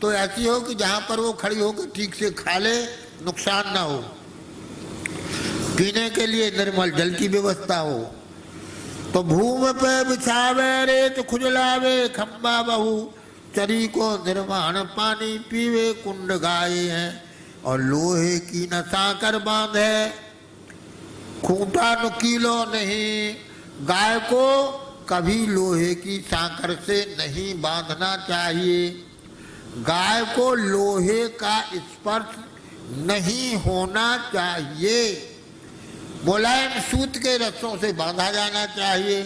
तो ऐसी हो कि जहाँ पर वो खड़ी होकर ठीक से खा ले, नुकसान ना हो। पीने के लिए निर्मल जल की व्यवस्था हो। तो भूमि पे बिछावे रेत खुजलावे खंबा बहु, चरी को निर्माण पानी पीवे कुंड गाये हैं। और लोहे की नसा कर बांधे, खूंटा नुकीलो नहीं, गाय को कभी लोहे की सांकर से नहीं बांधना चाहिए। गाय को लोहे का स्पर्श नहीं होना चाहिए, मुलायम सूत के रस्सों से बांधा जाना चाहिए।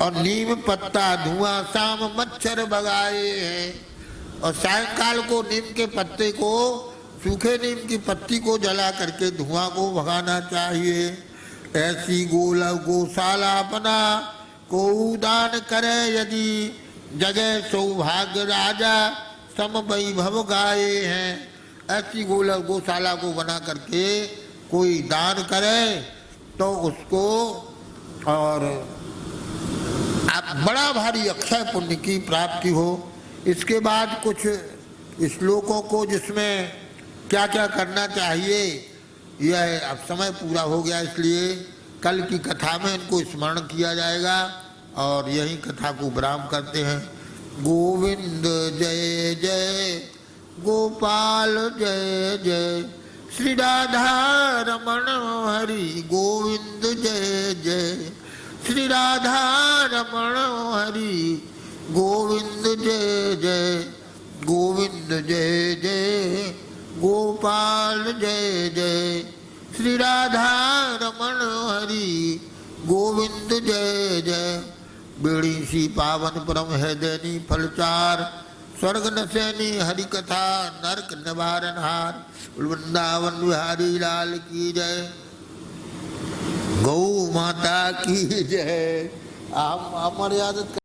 और नीम पत्ता धुआं शाम मच्छर भगाए हैं, और सायंकाल को नीम के पत्ते को, सूखे नीम की पत्ती को जला करके धुआं को भगाना चाहिए। ऐसी गौशाला बना को दान करे यदि, जगह सौभाग्य राजा सम वैभव गाये हैं। ऐसी गौशाला को बना करके कोई दान करे तो उसको और बड़ा भारी अक्षय पुण्य की प्राप्ति हो। इसके बाद कुछ श्लोकों को जिसमें क्या क्या करना चाहिए, यह अब समय पूरा हो गया इसलिए कल की कथा में इनको स्मरण किया जाएगा और यही कथा को विराम करते हैं। गोविंद जय जय गोपाल जय जय, श्री राधा रमण हरि गोविंद जय जय, श्री राधा रमण हरि गोविंद जय जय, गोविंद जय जय गोपाल जय जय, श्री राधा रमण हरि गोविंद जय जय। बेड़ी सी पावन परम है दैनी फलचार, स्वर्ग नसैनी हरि कथा नरक निवारण हार। वृंदावन बिहारी लाल की जय, गौ माता की जय, अमर्यादित